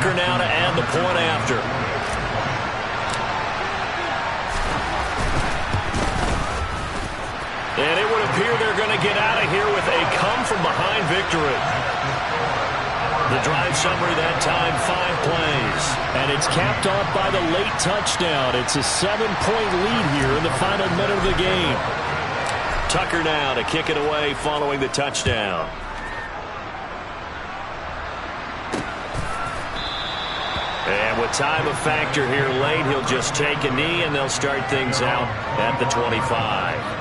Tucker now to add the point after. And it would appear they're going to get out of here with a come-from-behind victory. The drive summary that time, 5 plays. And it's capped off by the late touchdown. It's a 7-point lead here in the final minute of the game. Tucker now to kick it away following the touchdown. And with time a factor here late, he'll just take a knee and they'll start things out at the 25.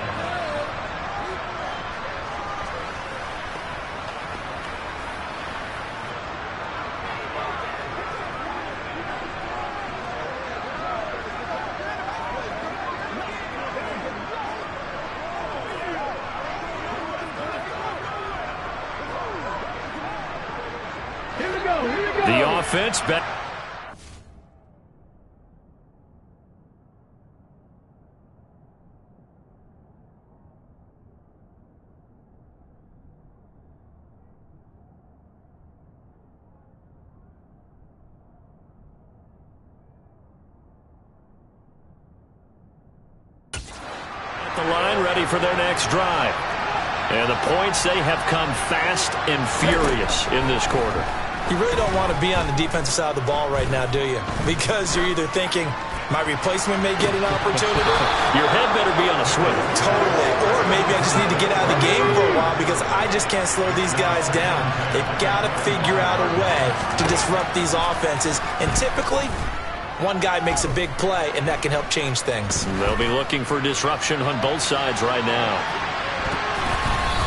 The offense back. At the line, ready for their next drive. And the points, they have come fast and furious in this quarter. You really don't want to be on the defensive side of the ball right now, do you? Because you're either thinking, my replacement may get an opportunity. Your head better be on a swivel. Totally. Or maybe I just need to get out of the game for a while because I just can't slow these guys down. They've got to figure out a way to disrupt these offenses. And typically, one guy makes a big play, and that can help change things. They'll be looking for disruption on both sides right now.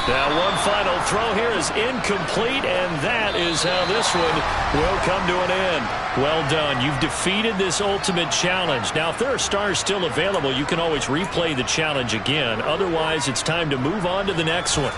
Now, one final throw here is incomplete, and that is how this one will come to an end. Well done. You've defeated this ultimate challenge. Now, if there are stars still available, you can always replay the challenge again. Otherwise, it's time to move on to the next one.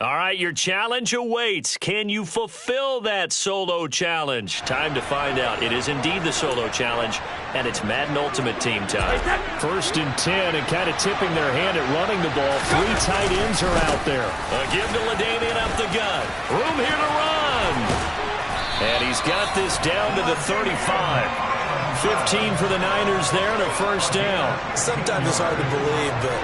All right, your challenge awaits. Can you fulfill that solo challenge? Time to find out. It is indeed the solo challenge, and it's Madden Ultimate Team time. 1st and 10, and kind of tipping their hand at running the ball. 3 tight ends are out there. A give to LaDainian up the gut. Room here to run. And he's got this down to the 35. 15 for the Niners there, and a 1st down. Sometimes it's hard to believe, but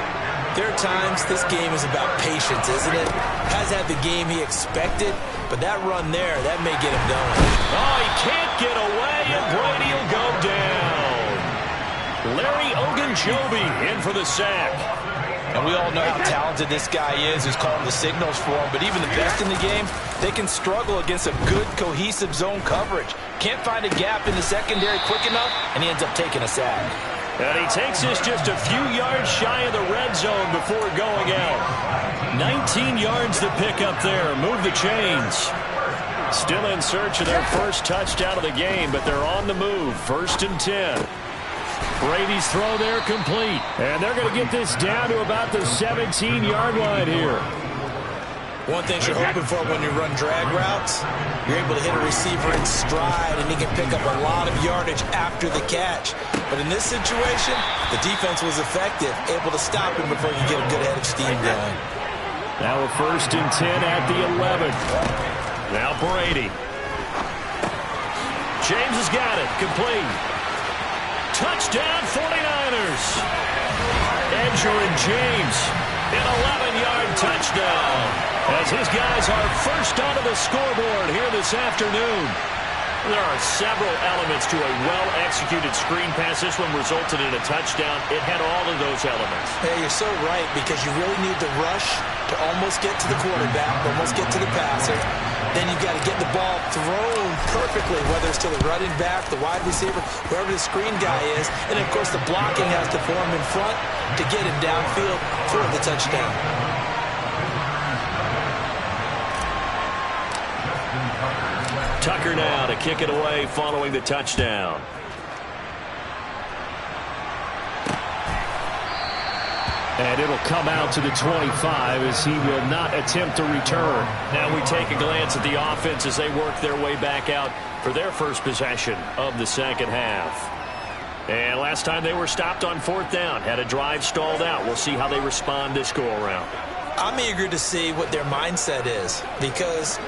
there are times this game is about patience, isn't it? Has had the game he expected, but that run there, that may get him going. Oh, he can't get away, and Brady will go down. Larry Ogunjobi in for the sack. And we all know how talented this guy is who's calling the signals for him, but even the best in the game, they can struggle against a good, cohesive zone coverage. Can't find a gap in the secondary quick enough, and he ends up taking a sack. And he takes this just a few yards shy of the red zone before going out. 19 yards to pick up there. Move the chains. Still in search of their first touchdown of the game, but they're on the move. 1st and 10. Brady's throw there complete. And they're going to get this down to about the 17-yard line here. One thing you're hoping for when you run drag routes, you're able to hit a receiver in stride, and he can pick up a lot of yardage after the catch. But in this situation, the defense was effective, able to stop him before he could get a good head of steam going. Now a 1st and 10 at the 11. Now Brady. James has got it. Complete. Touchdown 49ers. Edger and James. An 11-yard touchdown. As his guys are first onto the scoreboard here this afternoon. There are several elements to a well-executed screen pass. This one resulted in a touchdown. It had all of those elements. Hey, you're so right, because you really need the rush to almost get to the quarterback, almost get to the passer. Then you've got to get the ball thrown perfectly, whether it's to the running back, the wide receiver, wherever the screen guy is. And, of course, the blocking has to form in front to get him downfield for the touchdown. Tucker now to kick it away following the touchdown. And it'll come out to the 25 as he will not attempt to return. Now we take a glance at the offense as they work their way back out for their first possession of the second half. And last time they were stopped on 4th down, had a drive stalled out. We'll see how they respond this go-around. I'm eager to see what their mindset is, because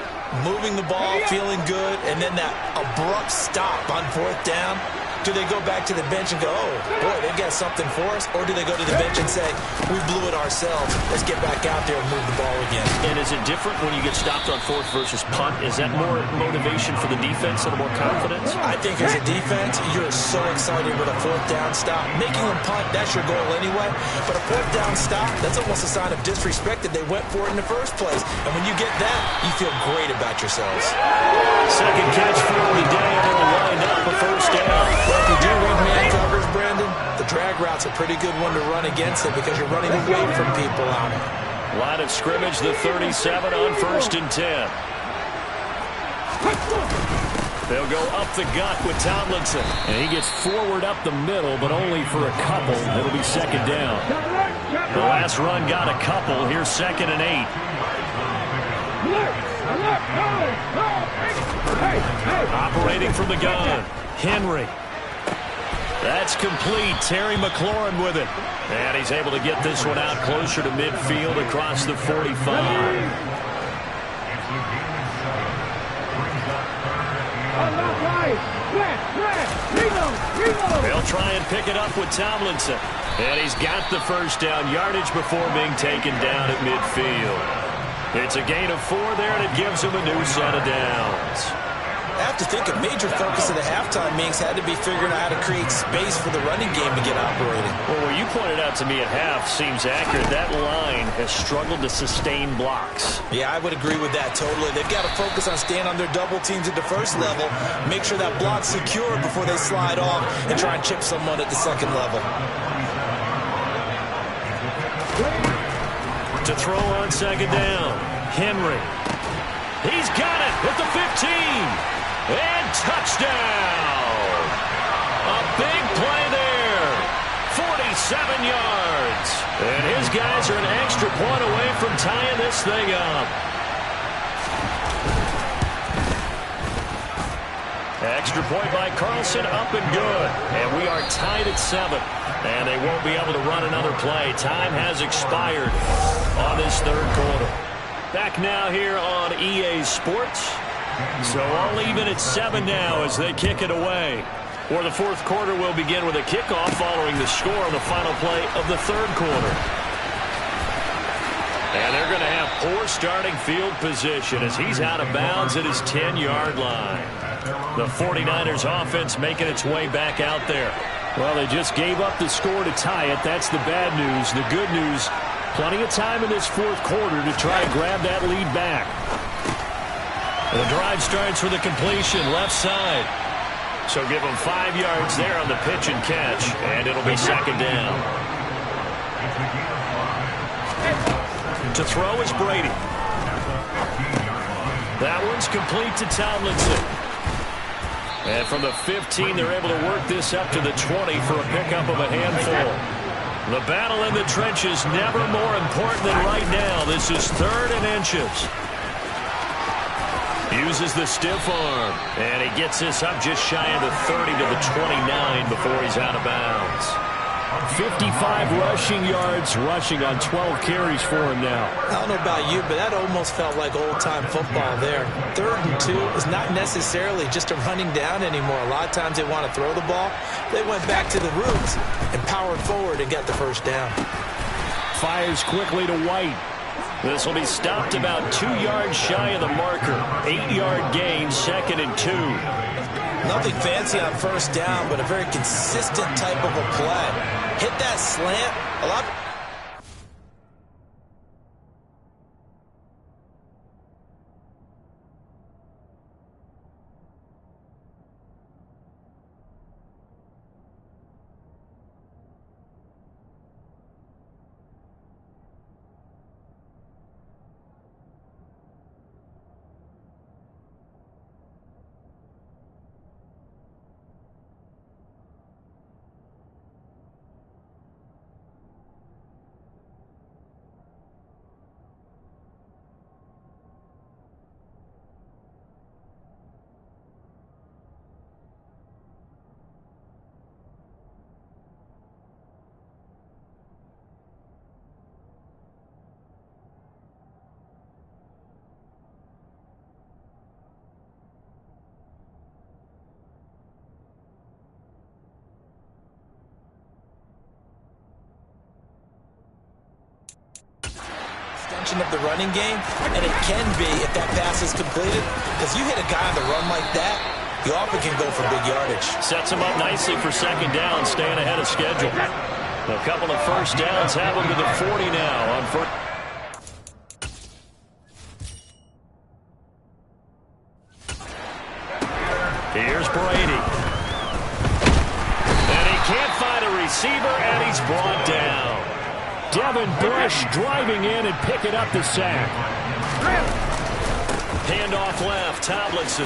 moving the ball, feeling good, and then that abrupt stop on 4th down. Do they go back to the bench and go, oh, boy, they've got something for us? Or do they go to the bench and say, we blew it ourselves. Let's get back out there and move the ball again. And is it different when you get stopped on 4th versus punt? Is that more motivation for the defense and more confidence? I think as a defense, you're so excited with a 4th down stop. Making them punt, that's your goal anyway. But a 4th down stop, that's almost a sign of disrespect that they went for it in the first place. And when you get that, you feel great about yourselves. Second catch for the day, and they'll line up a 1st down. Well, if you do read man coverage, Brandon, the drag route's a pretty good one to run against it because you're running away from people on it. Line of scrimmage, the 37 on 1st and 10. They'll go up the gut with Tomlinson. And he gets forward up the middle, but only for a couple. It'll be 2nd down. The last run got a couple. Here's 2nd and 8. Operating from the gun. Henry. That's complete. Terry McLaurin with it. And he's able to get this one out closer to midfield across the 45. They'll try and pick it up with Tomlinson. And he's got the 1st down yardage before being taken down at midfield. It's a gain of 4 there, and it gives him a new set of downs. I have to think a major focus of the halftime meetings had to be figuring out how to create space for the running game to get operating. Well, what you pointed out to me at half seems accurate. That line has struggled to sustain blocks. Yeah, I would agree with that totally. They've got to focus on staying on their double teams at the first level, make sure that block's secure before they slide off and try and chip someone at the second level. To throw on 2nd down, Henry. He's got it at the 15. And touchdown! A big play there. 7 yards. And his guys are an extra point away from tying this thing up. Extra point by Carlson, up and good. And we are tied at 7. And they won't be able to run another play. Time has expired on this third quarter. Back now here on EA Sports. So all even at 7 now as they kick it away. For the fourth quarter, will begin with a kickoff following the score on the final play of the third quarter. And they're going to have poor starting field position as he's out of bounds at his 10-yard line. The 49ers offense making its way back out there. Well, they just gave up the score to tie it. That's the bad news. The good news, plenty of time in this fourth quarter to try and grab that lead back. The drive starts with a completion left side. So give them 5 yards there on the pitch and catch, and it'll be second down. To throw is Brady. That one's complete to Tomlinson. And from the 15, they're able to work this up to the 20 for a pickup of a handful. The battle in the trenches never more important than right now. This is 3rd and inches. Uses the stiff arm, and he gets this up just shy of the 30 to the 29 before he's out of bounds. 55 rushing yards, rushing on 12 carries for him now. I don't know about you, but that almost felt like old-time football there. 3rd and 2 is not necessarily just a running down anymore. A lot of times they want to throw the ball. They went back to the roots and powered forward and got the first down. Fires quickly to White. This will be stopped about 2 yards shy of the marker. 8-yard gain, 2nd and 2. Nothing fancy on first down, but a very consistent type of a play. Hit that slant. A lot. Of the running game, and it can be if that pass is completed, because you hit a guy on the run like that, you often can go for big yardage. Sets him up nicely for second down, staying ahead of schedule. A couple of first downs have him to the 40 now on first. Here's Brady. And he can't find a receiver, and he's brought down. Devin Bush driving in and picking up the sack. Handoff left, Tomlinson.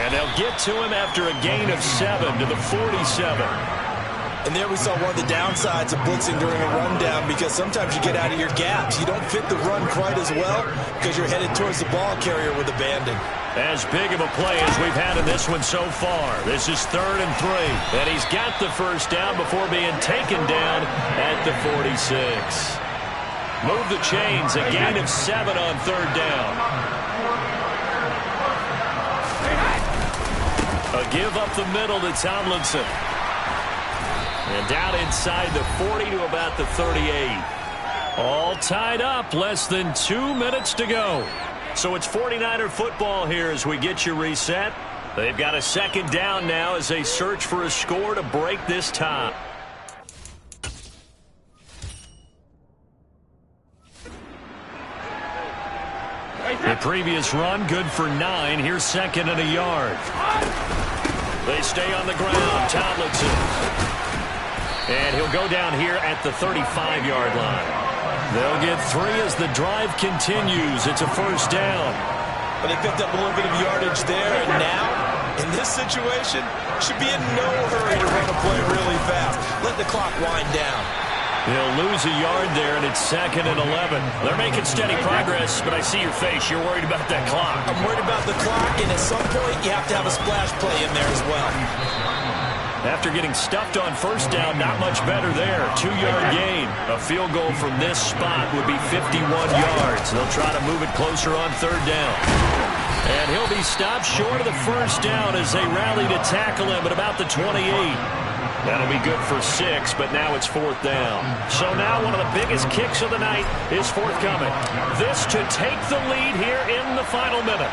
And they'll get to him after a gain of 7 to the 47. And there we saw one of the downsides of blitzing during a rundown, because sometimes you get out of your gaps. You don't fit the run quite as well because you're headed towards the ball carrier with abandon. As big of a play as we've had in this one so far. This is 3rd and 3. And he's got the first down before being taken down at the 46. Move the chains, a gain of 7 on 3rd down. A give up the middle to Tomlinson. And down inside the 40 to about the 38. All tied up, less than 2 minutes to go. So it's 49er football here as we get you reset. They've got a second down now as they search for a score to break this tie. The previous run, good for 9. Here's 2nd and a yard. They stay on the ground. Tomlinson. And he'll go down here at the 35-yard line. They'll get 3 as the drive continues. It's a first down. But they picked up a little bit of yardage there, and now, in this situation, should be in no hurry to run a play really fast. Let's let the clock wind down. He'll lose a yard there, and it's 2nd and 11. They're making steady progress, but I see your face. You're worried about that clock. I'm worried about the clock, and at some point, you have to have a splash play in there as well. After getting stuffed on first down, not much better there. 2-yard gain. A field goal from this spot would be 51 yards. They'll try to move it closer on 3rd down. And he'll be stopped short of the first down as they rally to tackle him at about the 28. That'll be good for 6, but now it's 4th down. So now one of the biggest kicks of the night is forthcoming. This to take the lead here in the final minute.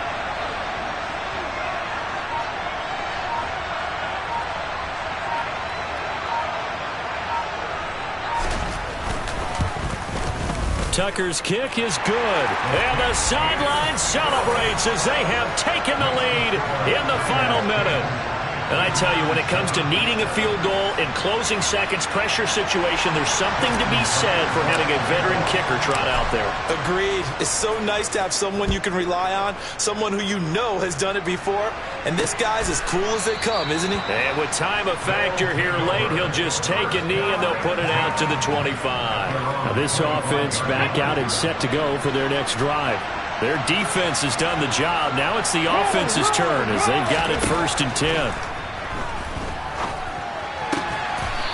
Tucker's kick is good. And the sideline celebrates as they have taken the lead in the final minute. And I tell you, when it comes to needing a field goal in closing seconds, pressure situation, there's something to be said for having a veteran kicker trot out there. Agreed. It's so nice to have someone you can rely on, someone who you know has done it before. And this guy's as cool as they come, isn't he? And with time a factor here late, he'll just take a knee and they'll put it out to the 25. Now this offense back out and set to go for their next drive. Their defense has done the job. Now it's the offense's turn as they've got it 1st and 10.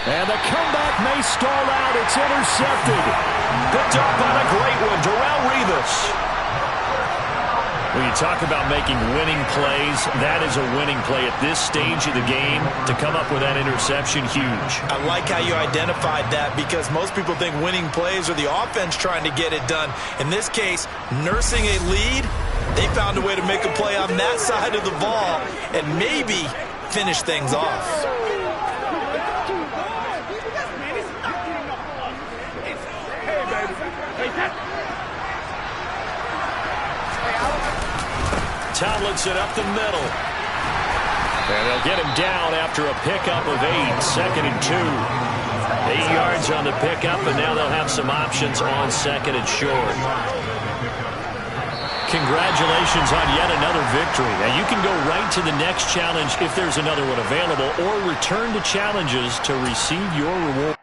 And the comeback may stall out. It's intercepted. Picked up on a great one. Darrelle Revis. When you talk about making winning plays, that is a winning play at this stage of the game. To come up with that interception, huge. I like how you identified that because most people think winning plays are the offense trying to get it done. In this case, nursing a lead, they found a way to make a play on that side of the ball and maybe finish things off. Tomlinson up the middle. And they'll get him down after a pickup of 8, 2nd and 2. 8 yards on the pickup, and now they'll have some options on 2nd and short. Congratulations on yet another victory. Now you can go right to the next challenge if there's another one available, or return to challenges to receive your reward.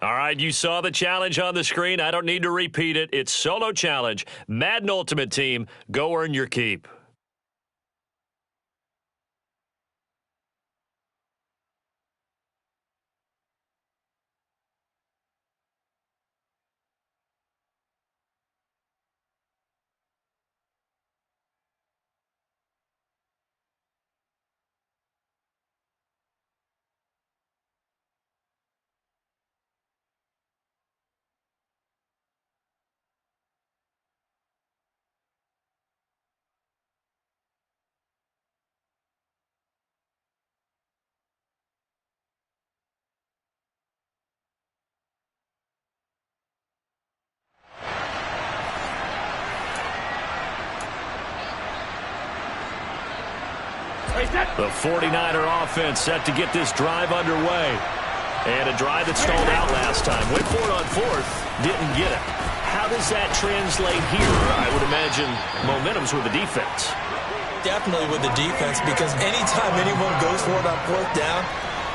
All right, you saw the challenge on the screen. I don't need to repeat it. It's solo challenge. Madden Ultimate Team, go earn your keep. The 49er offense set to get this drive underway. And a drive that stalled out last time. Went for it on 4th, didn't get it. How does that translate here? I would imagine momentum's with the defense. Definitely with the defense, because anytime anyone goes for it on fourth down,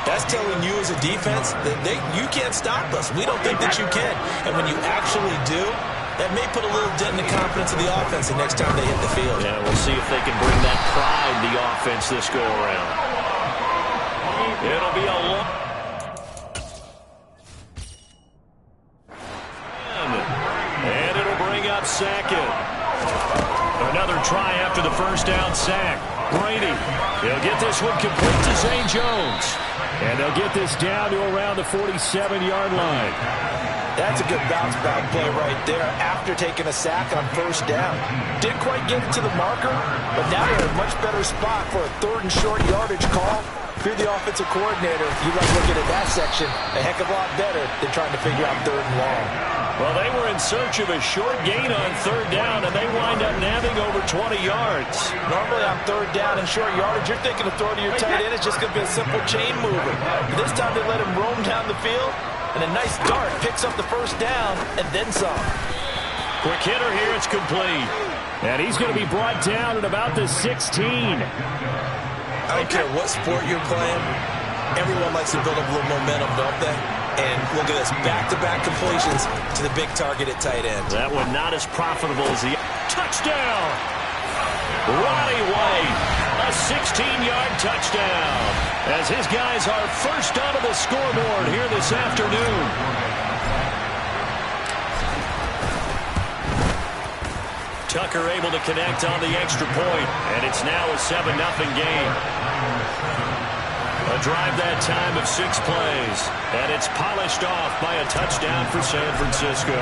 that's telling you as a defense that you can't stop us. We don't think that you can. And when you actually do, that may put a little dent in the confidence of the offense the next time they hit the field. Yeah, we'll see if they can bring that pride to the offense this go-around. It'll be a long... And it'll bring up second. Another try after the first down sack. Brady, he'll get this one complete to Zane Jones. And they'll get this down to around the 47-yard line. That's a good bounce-back play right there after taking a sack on first down. Didn't quite get it to the marker, but now they're in a much better spot for a third and short yardage call. If you're the offensive coordinator, you like looking at that section a heck of a lot better than trying to figure out third and long. Well, they were in search of a short gain on third down, and they wind up nabbing over 20 yards. Normally on third down and short yardage, you're thinking of throwing to your tight end. It's just going to be a simple chain mover. But this time they let him roam down the field, and a nice dart picks up the first down and then some. Quick hitter here, it's complete. And he's going to be brought down at about the 16. I don't care what sport you're playing. Everyone likes to build up a little momentum, don't they? And look at this, back-to-back completions to the big target at tight end. That one not as profitable as the touchdown. Ronnie White, a 16-yard touchdown, as his guys are first onto the scoreboard here this afternoon. Tucker able to connect on the extra point, and it's now a 7-0 game. A drive that time of 6 plays, and it's polished off by a touchdown for San Francisco.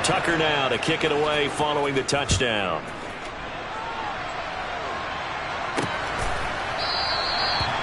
Tucker now to kick it away following the touchdown.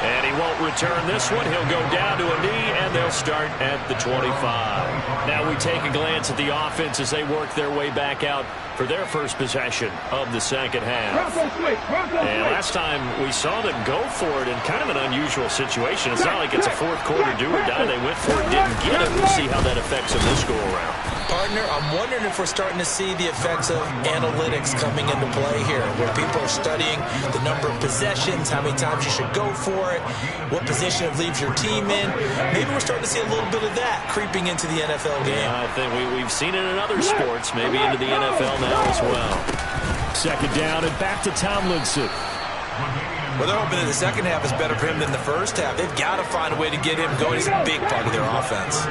And he won't return this one. He'll go down to a knee, and they'll start at the 25. Now we take a glance at the offense as they work their way back out for their first possession of the second half. And last time we saw them go for it in kind of an unusual situation. It's not like it's a fourth quarter do or die. They went for it, didn't get it. We'll see how that affects them this go-around. Partner, I'm wondering if we're starting to see the effects of analytics coming into play here, where people are studying the number of possessions, how many times you should go for it, what position it leaves your team in. Maybe we're starting to see a little bit of that creeping into the NFL game. I think we've seen it in other sports, maybe into the NFL now as well. Second down and back to Tomlinson. Well, they're hoping that the second half is better for him than the first half. They've got to find a way to get him going. He's a big part of their offense.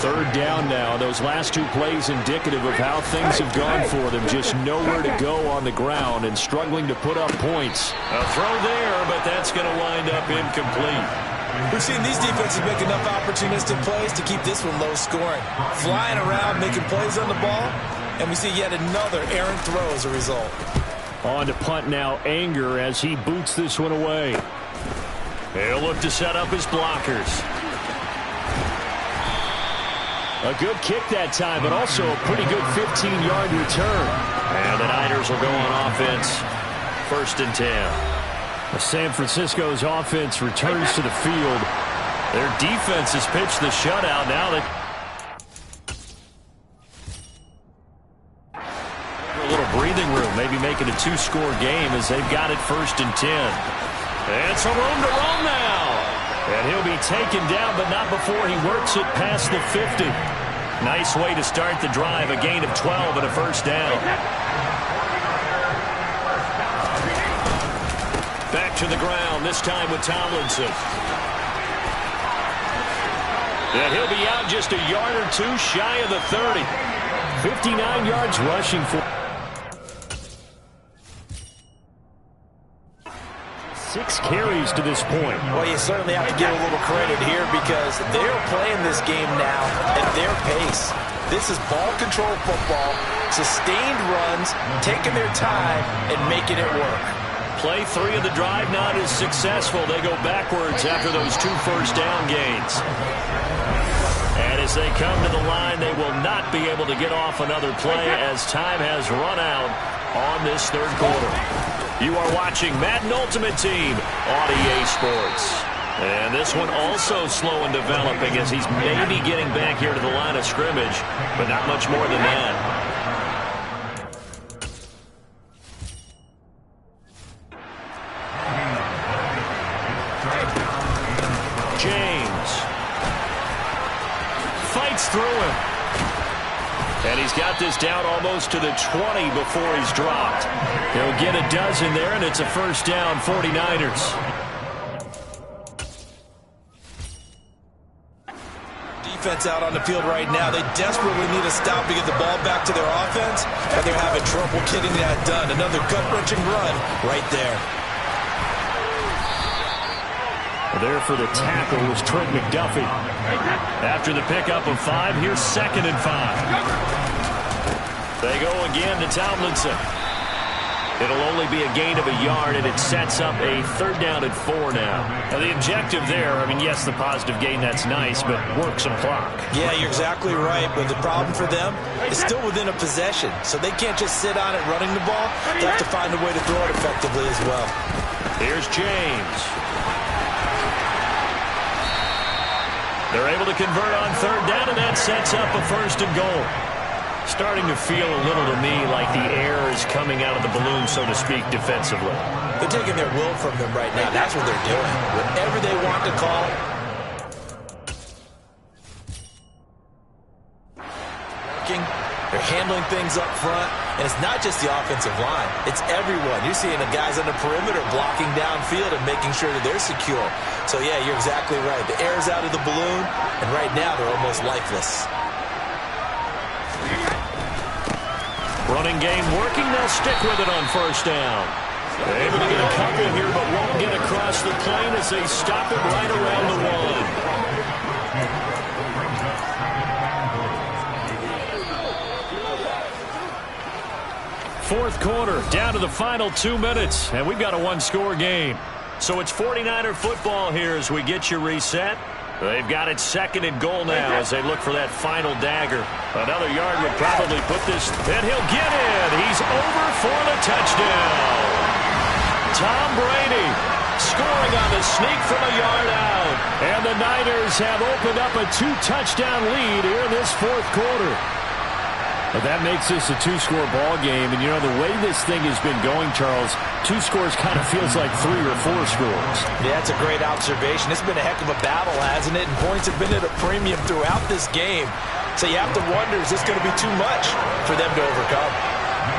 Third down now. Those last 2 plays indicative of how things have gone for them. Just nowhere to go on the ground and struggling to put up points. A throw there, but that's going to wind up incomplete. We've seen these defenses make enough opportunistic plays to keep this one low scoring. Flying around, making plays on the ball, and we see yet another errant throw as a result. On to punt now, Anger, as he boots this one away. He'll look to set up his blockers. A good kick that time, but also a pretty good 15-yard return. And the Niners will go on offense. 1st and 10. San Francisco's offense returns to the field. Their defense has pitched the shutout. Now they... a little breathing room, maybe making a 2-score game as they've got it 1st and 10. And some room to roam now. And he'll be taken down, but not before he works it past the 50. Nice way to start the drive, a gain of 12 and a 1st down. Back to the ground, this time with Tomlinson. And he'll be out just a yard or 2 shy of the 30. 59 yards rushing for... 6 carries to this point. Well, you certainly have to give a little credit here because they're playing this game now at their pace. This is ball control football, sustained runs, taking their time and making it work. Play 3 of the drive not as successful. They go backwards after those 2 first down gains. And as they come to the line, they will not be able to get off another play as time has run out on this 3rd quarter. You are watching Madden Ultimate Team on EA Sports. And this one also slow in developing as he's maybe getting back here to the line of scrimmage, but not much more than that. James fights through him. And he's got this down almost to the 20 before he's dropped. He'll get a dozen there, and it's a first down, 49ers. Defense out on the field right now. They desperately need a stop to get the ball back to their offense, and they're having trouble getting that done. Another gut-wrenching run right there. There for the tackle was Trent McDuffie. After the pickup of 5, here's 2nd and 5. They go again to Tomlinson. It'll only be a gain of a yard, and it sets up a 3rd down and 4 now. Now the objective there, I mean, yes, the positive gain, that's nice, but work some clock. Yeah, you're exactly right, but the problem for them is still within a possession, so they can't just sit on it running the ball. They have to find a way to throw it effectively as well. Here's James. They're able to convert on 3rd down, and that sets up a 1st and goal. Starting to feel a little to me like the air is coming out of the balloon, so to speak, defensively. They're taking their will from them right now. That's what they're doing. Whatever they want to call. They're handling things up front, and it's not just the offensive line. It's everyone. You're seeing the guys on the perimeter blocking downfield and making sure that they're secure. So, yeah, you're exactly right. The air's out of the balloon, and right now they're almost lifeless. Running game working. They'll stick with it on 1st down. They're able to get a couple here, but won't get across the plane as they stop it right around the 1. 4th quarter, down to the final 2 minutes, and we've got a 1-score game. So it's 49er football here as we get you reset. They've got it 2nd and goal now as they look for that final dagger. Another yard would probably put this, and he'll get in. He's over for the touchdown. Tom Brady scoring on the sneak from a yard out. And the Niners have opened up a 2-touchdown lead here in this 4th quarter. But that makes this a 2-score ball game. And, you know, the way this thing has been going, Charles, 2 scores kind of feels like 3 or 4 scores. Yeah, that's a great observation. It's been a heck of a battle, hasn't it? And points have been at a premium throughout this game. So you have to wonder, is this going to be too much for them to overcome?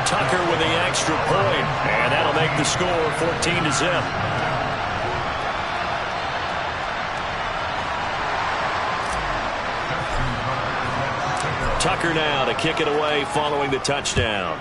Tucker with the extra point, and that'll make the score 14-0. Tucker now to kick it away following the touchdown.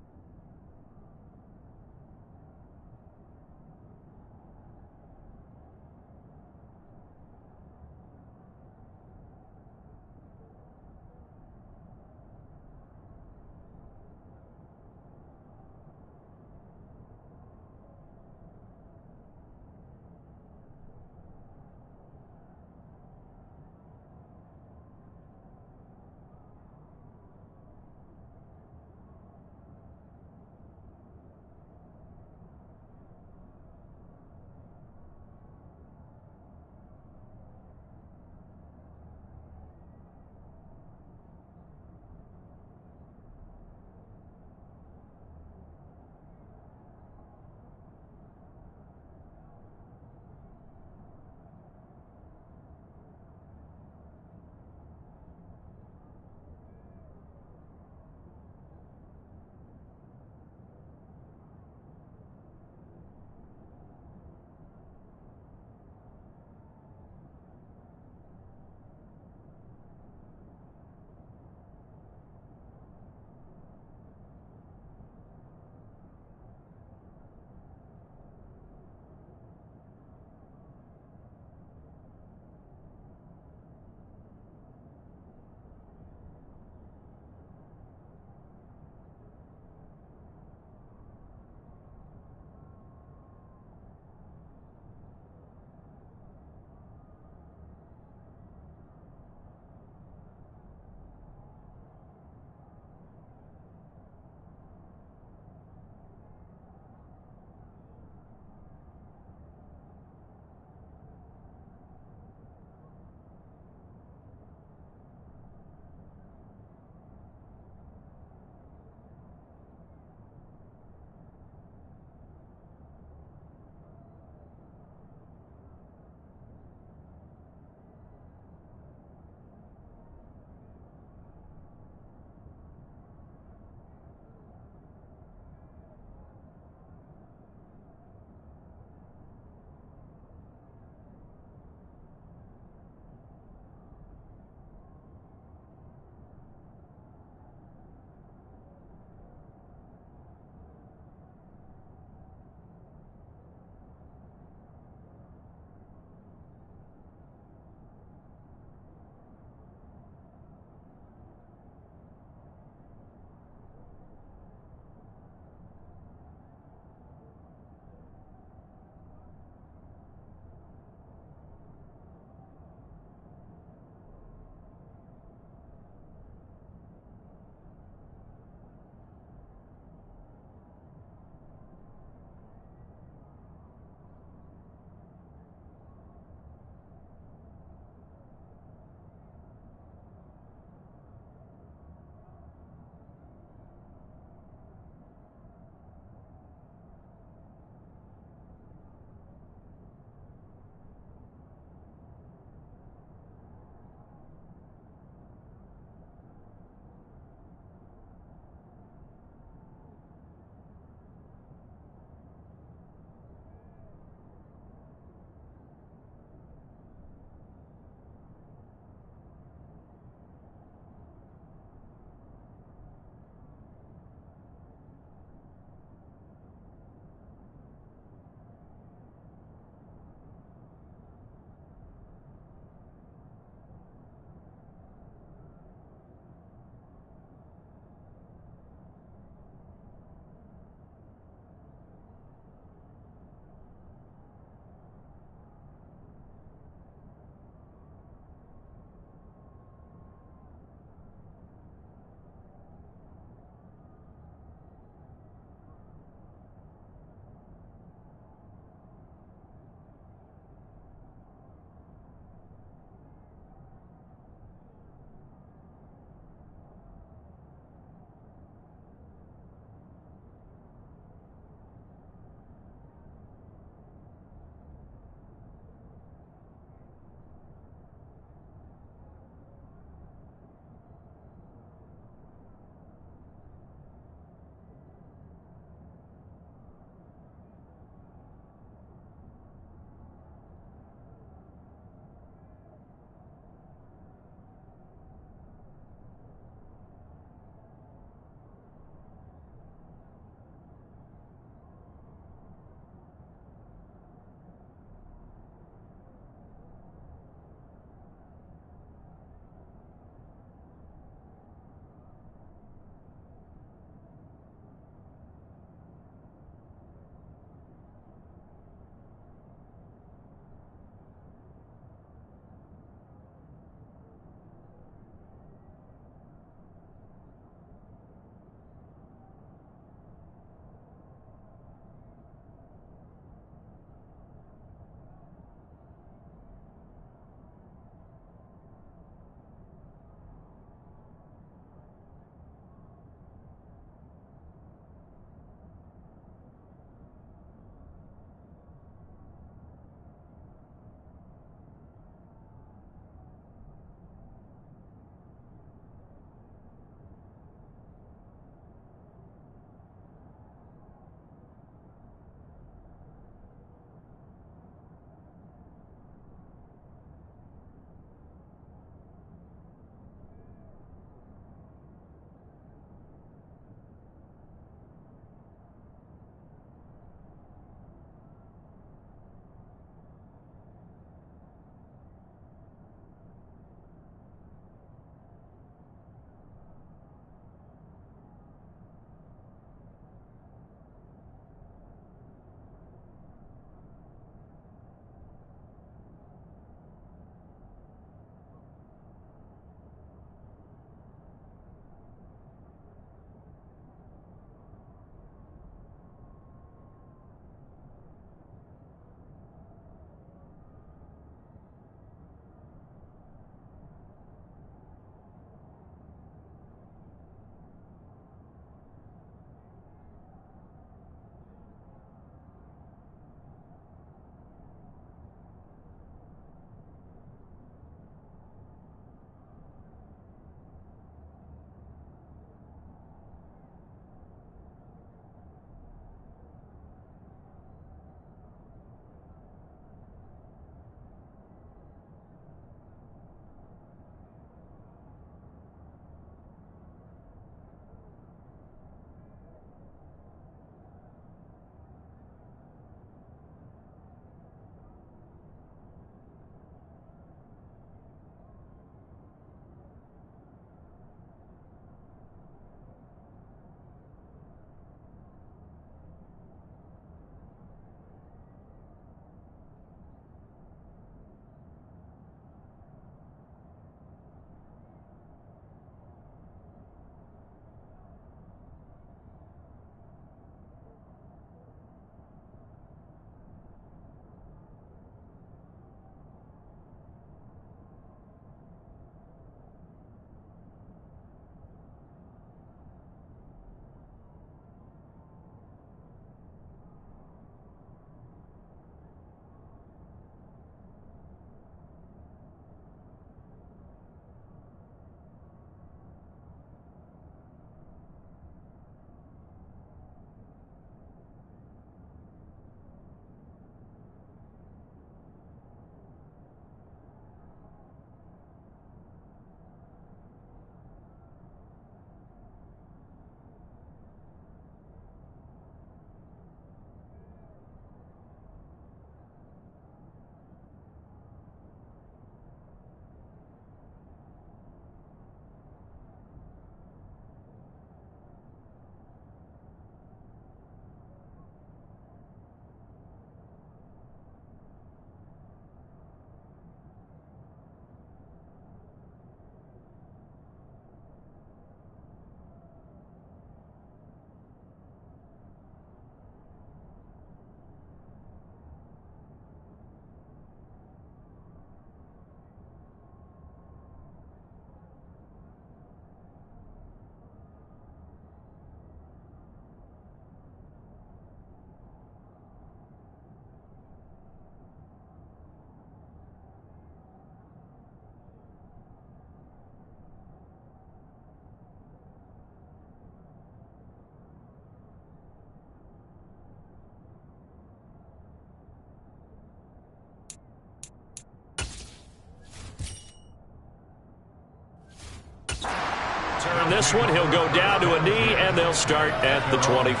on this one. He'll go down to a knee, and they'll start at the 25.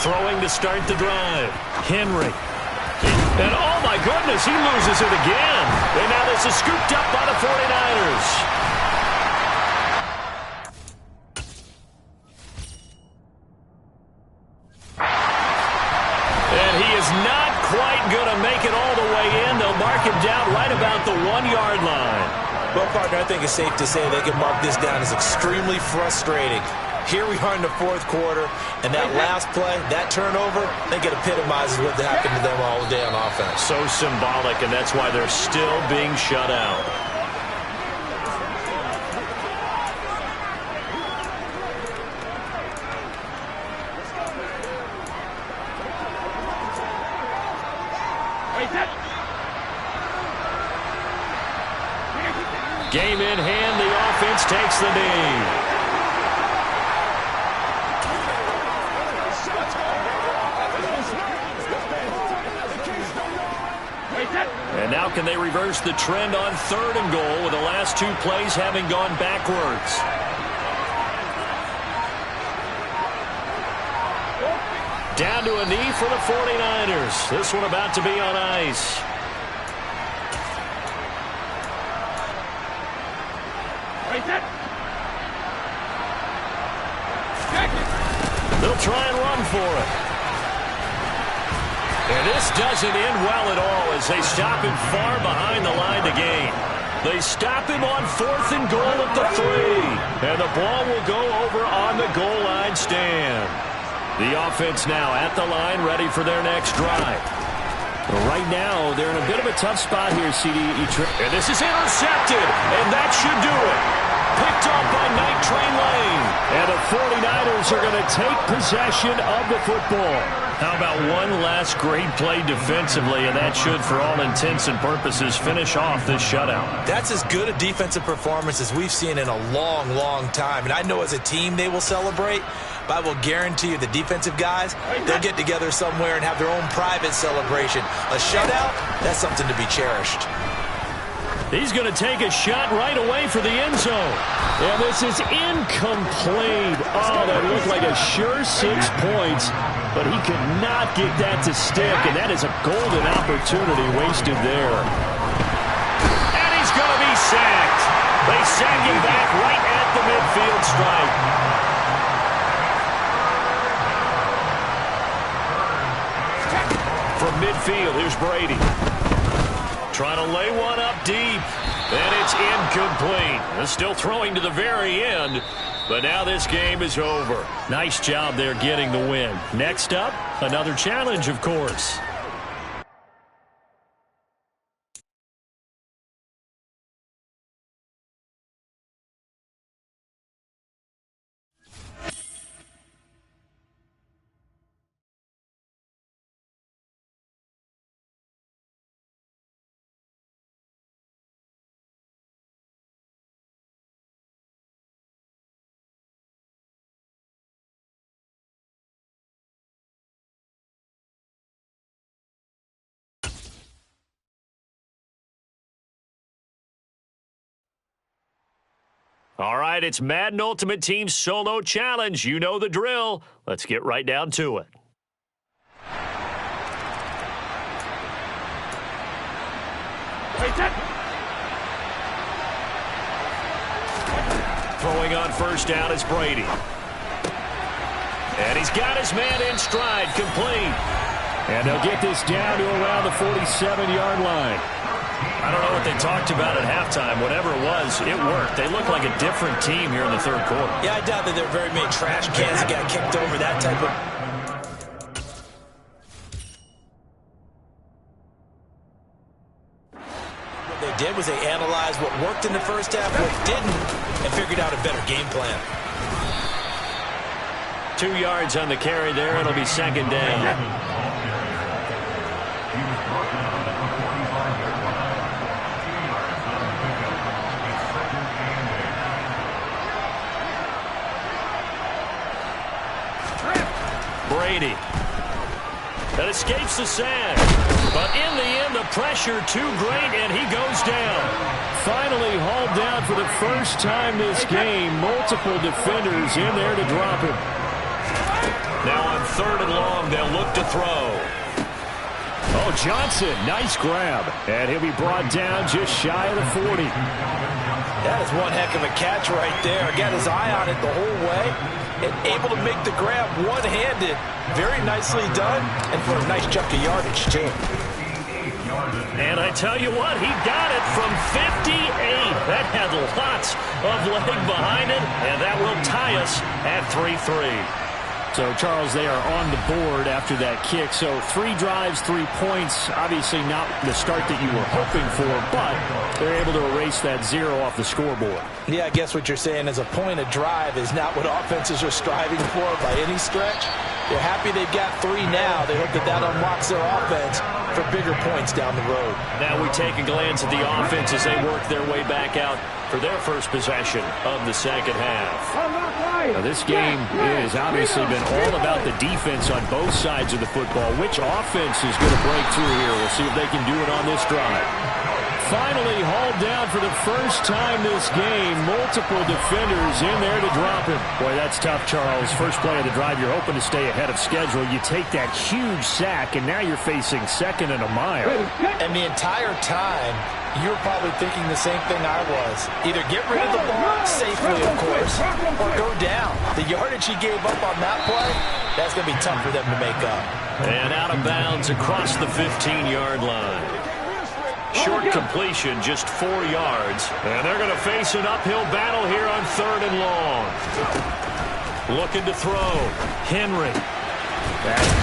Throwing to start the drive. Henry. And oh my goodness, he loses it again. And now this is scooped up by the 49ers. And he is not quite going to make it all the way in. They'll mark him down right about the 1-yard line. Well, partner, I think it's safe to say they can mark this down as extremely frustrating. Here we are in the fourth quarter, and that last play, that turnover, I think it epitomizes what happened to them all day on offense. So symbolic, and that's why they're still being shut out. Game in hand, the offense takes the knee. And now can they reverse the trend on 3rd and goal with the last 2 plays having gone backwards? Down to a knee for the 49ers. This one about to be on ice. They'll try and run for it. And this doesn't end well at all as they stop him far behind the line to gain. They stop him on 4th and goal at the 3. And the ball will go over on the goal line stand. The offense now at the line, ready for their next drive. Well, right now, they're in a bit of a tough spot here, CD. And this is intercepted, and that should do it. Picked off by Night Train Lane. And the 49ers are going to take possession of the football. How about one last great play defensively, and that should, for all intents and purposes, finish off this shutout. That's as good a defensive performance as we've seen in a long, long time. And I know as a team they will celebrate, but I will guarantee you the defensive guys, they'll get together somewhere and have their own private celebration. A shutout, that's something to be cherished. He's going to take a shot right away for the end zone. And this is incomplete. Oh, that looked like a sure 6 points, but he could not get that to stick, and that is a golden opportunity wasted there. And he's going to be sacked. They sack him back right at the midfield stripe. From midfield, here's Brady. Trying to lay one up deep, and it's incomplete. They're still throwing to the very end, but now this game is over. Nice job there getting the win. Next up, another challenge, of course. All right, it's Madden Ultimate Team Solo Challenge. You know the drill. Let's get right down to it. Throwing on first down is Brady. And he's got his man in stride, complete. And they'll get this down to around the 47-yard line. I don't know what they talked about at halftime. Whatever it was, it worked. They look like a different team here in the third quarter. Yeah, I doubt that there are very many trash cans that got kicked over, that type of... What they did was they analyzed what worked in the first half, what didn't, and figured out a better game plan. 2 yards on the carry there. It'll be second down. Brady. That escapes the sack. But in the end, the pressure too great, and he goes down. Finally hauled down for the first time this game. Multiple defenders in there to drop him. Now on 3rd and long, they'll look to throw. Oh, Johnson, nice grab. And he'll be brought down just shy of the 40. That is one heck of a catch right there. Got his eye on it the whole way. And able to make the grab one-handed. Very nicely done. And for a nice chunk of yardage, too. And I tell you what, he got it from 58. That had lots of leg behind it. And that will tie us at 3-3. So, Charles, they are on the board after that kick. So, 3 drives, 3 points. Obviously not the start that you were hoping for, but they're able to erase that 0 off the scoreboard. Yeah, I guess what you're saying is a point a drive is not what offenses are striving for by any stretch. They're happy they've got 3 now. They hope that that unlocks their offense for bigger points down the road. Now we take a glance at the offense as they work their way back out for their first possession of the second half. Now, this game has obviously been all about the defense on both sides of the football. Which offense is going to break through here? We'll see if they can do it on this drive. Finally hauled down for the first time this game. Multiple defenders in there to drop him. Boy, that's tough, Charles. First play of the drive, you're hoping to stay ahead of schedule. You take that huge sack, and now you're facing 2nd and a mile. And the entire time, you're probably thinking the same thing I was. Either get rid of the ball safely, of course, or go down. The yardage he gave up on that play, that's going to be tough for them to make up. And out of bounds across the 15-yard line. Short completion, just 4 yards. And they're going to face an uphill battle here on 3rd and long. Looking to throw. Henry.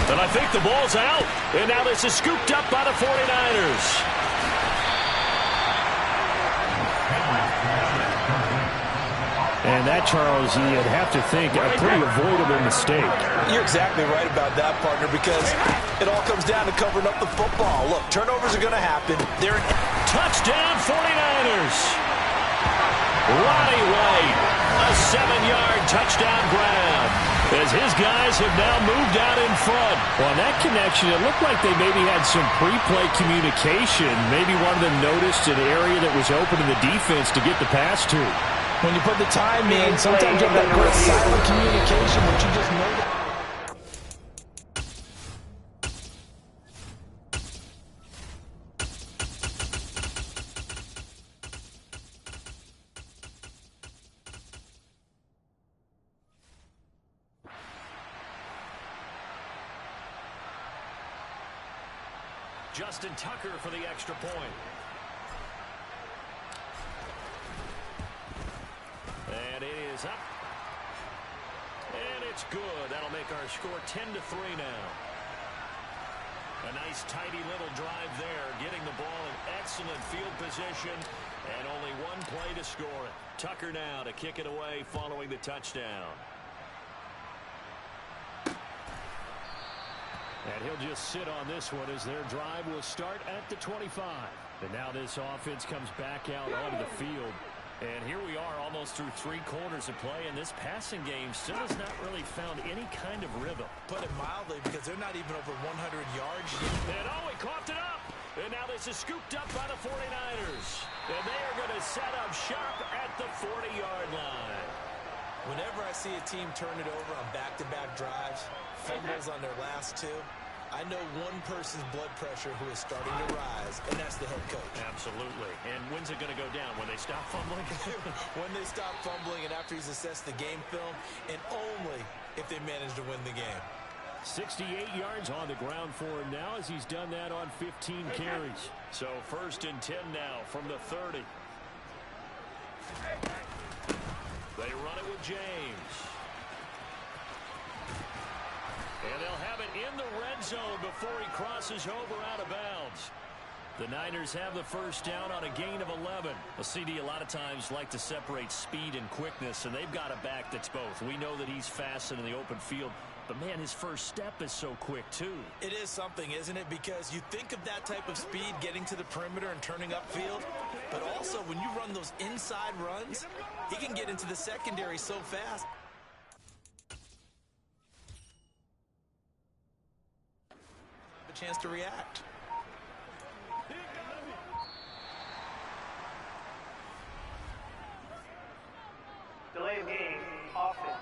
And I think the ball's out. And now this is scooped up by the 49ers. And that, Charles, you'd have to think a pretty avoidable mistake. You're exactly right about that, partner, because it all comes down to covering up the football. Look, turnovers are going to happen. They're in touchdown 49ers. Roddy White, a 7-yard touchdown grab. As his guys have now moved out in front. Well, on that connection, it looked like they maybe had some pre-play communication. Maybe one of them noticed an area that was open in the defense to get the pass to. When you put the time in, sometimes you have that great silent communication, but you just know that. Justin Tucker for the extra point. And it is up. And it's good. That'll make our score 10-3 now. A nice, tidy little drive there, getting the ball in excellent field position, and only one play to score it. Tucker now to kick it away following the touchdown. And he'll just sit on this one as their drive will start at the 25. And now this offense comes back out onto the field. And here we are almost through 3 quarters of play, and this passing game still has not really found any kind of rhythm. Put it mildly, because they're not even over 100 yards yet. And oh, he coughed it up. And now this is scooped up by the 49ers. And they are going to set up shop at the 40-yard line. Whenever I see a team turn it over on back-to-back drives, fumbles on their last 2, I know one person's blood pressure who is starting to rise, and that's the head coach. Absolutely. And when's it going to go down? When they stop fumbling? When they stop fumbling and after he's assessed the game film, and only if they manage to win the game. 68 yards on the ground for him now as he's done that on 15 carries. So 1st and 10 now from the 30. They run it with James. And they'll have it in the red zone before he crosses over out of bounds. The Niners have the first down on a gain of 11. A CD a lot of times like to separate speed and quickness, and they've got a back that's both. We know that he's fast in the open field, but, man, his first step is so quick, too. It is something, isn't it? Because you think of that type of speed getting to the perimeter and turning upfield, but also when you run those inside runs, he can get into the secondary so fast. chance to react. Delay of game, offense.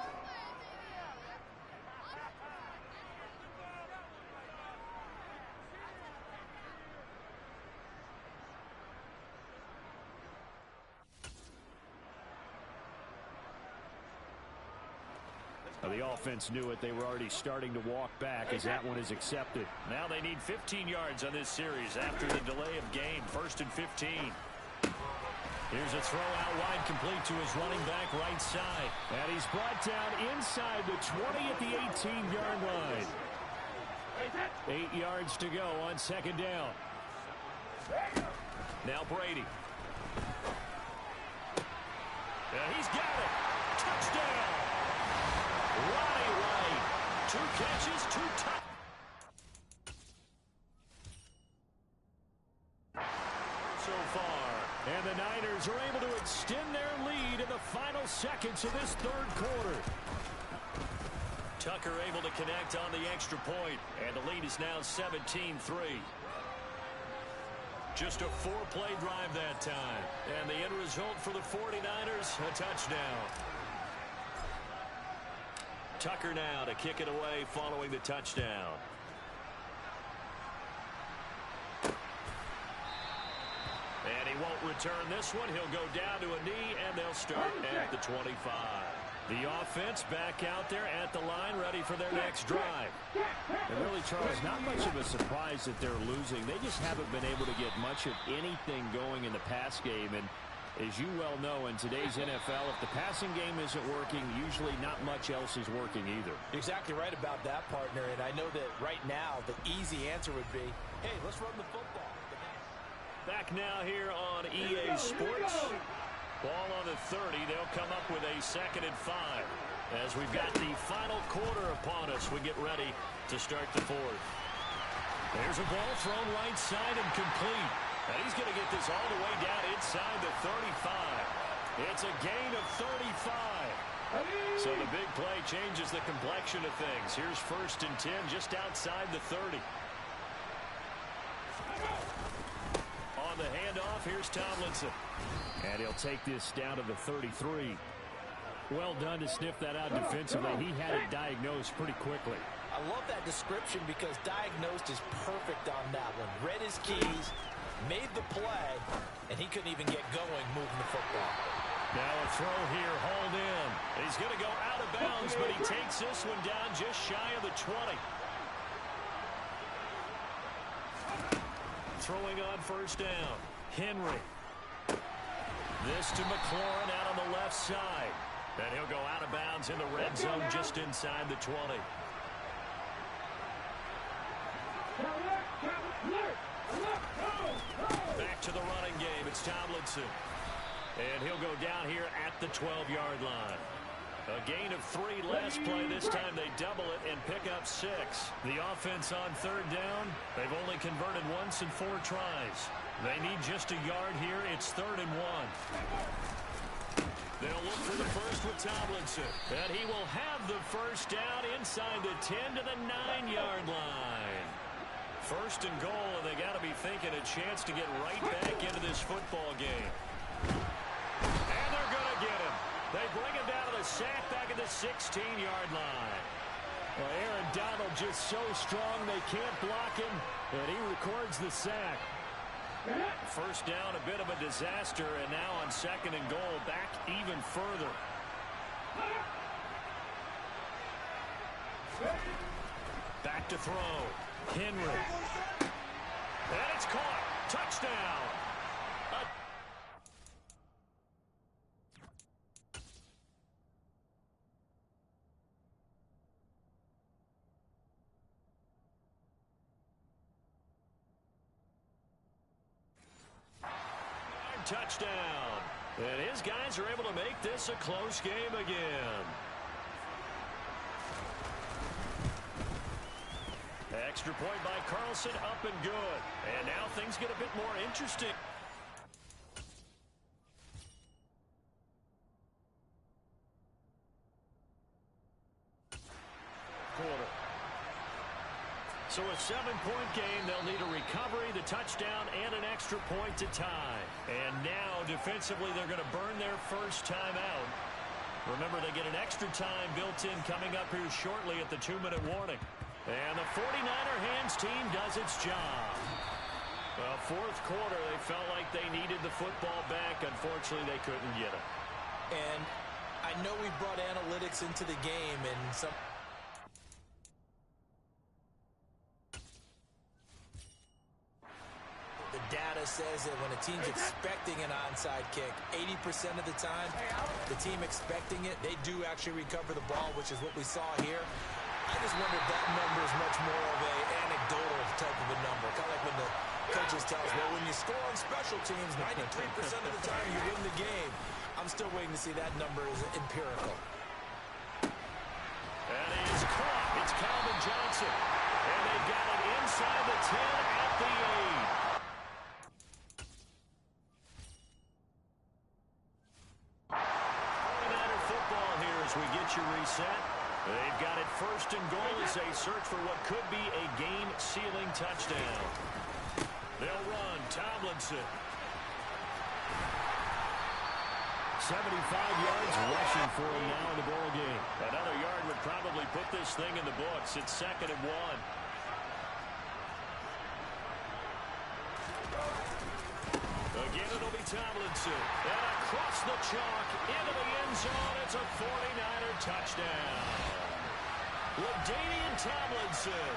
The offense knew it. They were already starting to walk back as that one is accepted. Now they need 15 yards on this series after the delay of game. 1st and 15. Here's a throw out wide, complete to his running back right side. And he's brought down inside the 20 at the 18-yard line. 8 yards to go on 2nd down. Now Brady. And he's got it. Touchdown. Ronnie White. 2 catches, 2 touchdowns. So far. And the Niners are able to extend their lead in the final seconds of this 3rd quarter. Tucker able to connect on the extra point, and the lead is now 17-3. Just a 4-play drive that time. And the end result for the 49ers, a touchdown. Tucker now to kick it away following the touchdown. And he won't return this one. He'll go down to a knee, and they'll start at the 25. The offense back out there at the line, ready for their next drive. And really, Charles, not much of a surprise that they're losing. They just haven't been able to get much of anything going in the pass game. And as you well know, in today's NFL, if the passing game isn't working, usually not much else is working either. Exactly right about that, partner. And I know that right now the easy answer would be, hey, let's run the football. Back now here on EA Sports. Ball on the 30. They'll come up with a 2nd and 5. As we've got the final quarter upon us, we get ready to start the 4th. There's a ball thrown right side and complete. And he's going to get this all the way down inside the 35. It's a gain of 35. So the big play changes the complexion of things. Here's 1st and 10 just outside the 30. On the handoff, here's Tomlinson. And he'll take this down to the 33. Well done to sniff that out defensively. He had it diagnosed pretty quickly. I love that description because diagnosed is perfect on that one. Read his keys, made the play, and he couldn't even get going moving the football. Now a throw here, hauled in. He's going to go out of bounds, but he takes this one down just shy of the 20. Throwing on 1st down. Henry. This to McLaurin out on the left side. And he'll go out of bounds in the red zone just inside the 20. Back to the running game. It's Tomlinson. And he'll go down here at the 12-yard line. A gain of 3 last play. This time they double it and pick up 6. The offense on 3rd down. They've only converted once in 4 tries. They need just a yard here. It's 3rd and 1. They'll look for the first with Tomlinson. And he will have the 1st down inside the 10 to the 9-yard line. 1st and goal, and they got to be thinking a chance to get right back into this football game. And they're going to get him. They bring him down to the sack back at the 16-yard line. Well, Aaron Donald just so strong they can't block him, and he records the sack. 1st down, a bit of a disaster, and now on 2nd and goal, back even further. Back to throw. Henry. And it's caught. Touchdown. Touchdown. And his guys are able to make this a close game again. Extra point by Carlson, up and good. And now things get a bit more interesting. Quarter. So a 7-point game. They'll need a recovery, the touchdown, and an extra point to tie. And now, defensively, they're going to burn their first timeout. Remember, they get an extra time built in coming up here shortly at the 2-minute warning. And the 49er hands team does its job. Well, fourth quarter, they felt like they needed the football back. Unfortunately, they couldn't get it. And I know we brought analytics into the game, and some... The data says that when a team's expecting an onside kick, 80% of the time, the team expecting it, they do actually recover the ball, which is what we saw here. I just wonder if that number is much more of an anecdotal type of a number. Kind of like when the coaches tell us, well, when you score on special teams, 93% of the time you win the game. I'm still waiting to see that number is empirical. And he's caught. It's Calvin Johnson. And they've got it inside the 10 at the 8. 49er football here as we get you reset. They've got it first and goal as they search for what could be a game-sealing touchdown. They'll run. Tomlinson. 75 yards rushing for him now in the ball game. Another yard would probably put this thing in the books. It's 2nd and 1. Again, it'll be Tomlinson. And across the chalk, into the end zone. It's a 49er touchdown. LaDainian Tomlinson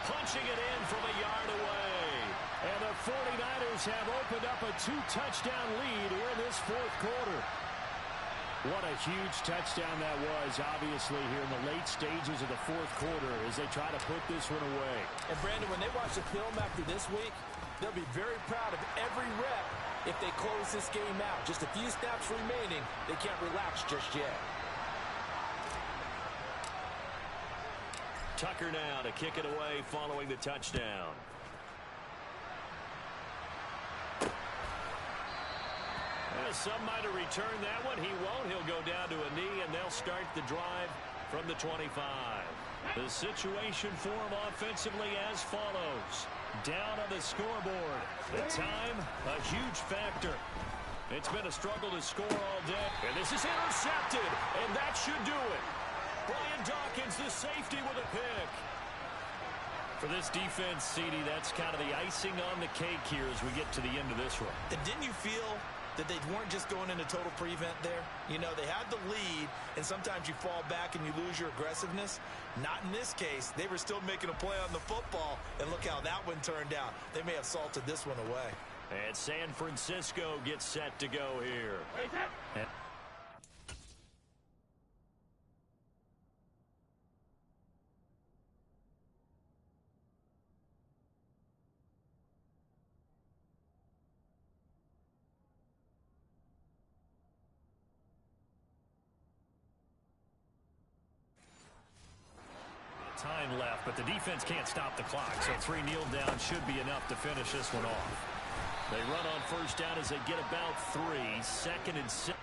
punching it in from a yard away. And the 49ers have opened up a 2-touchdown lead here in this fourth quarter. What a huge touchdown that was, obviously, here in the late stages of the fourth quarter as they try to put this one away. And, Brandon, when they watch the film after this week, they'll be very proud of every rep if they close this game out. Just a few snaps remaining. They can't relax just yet. Tucker now to kick it away following the touchdown. Some might have returned that one. He won't. He'll go down to a knee, and they'll start the drive from the 25. The situation for him offensively as follows. Down on the scoreboard. The time, a huge factor. It's been a struggle to score all day. And this is intercepted, and that should do it. Brian Dawkins, the safety, with a pick. For this defense, CD, that's kind of the icing on the cake here as we get to the end of this one. And didn't you feel that they weren't just going into total prevent there? You know, they had the lead, and sometimes you fall back and you lose your aggressiveness. Not in this case. They were still making a play on the football, and look how that one turned out. They may have salted this one away. And San Francisco gets set to go here. Time left, but the defense can't stop the clock, so 3 kneel down should be enough to finish this one off. They run on first down as they get about 3, 2nd and 6.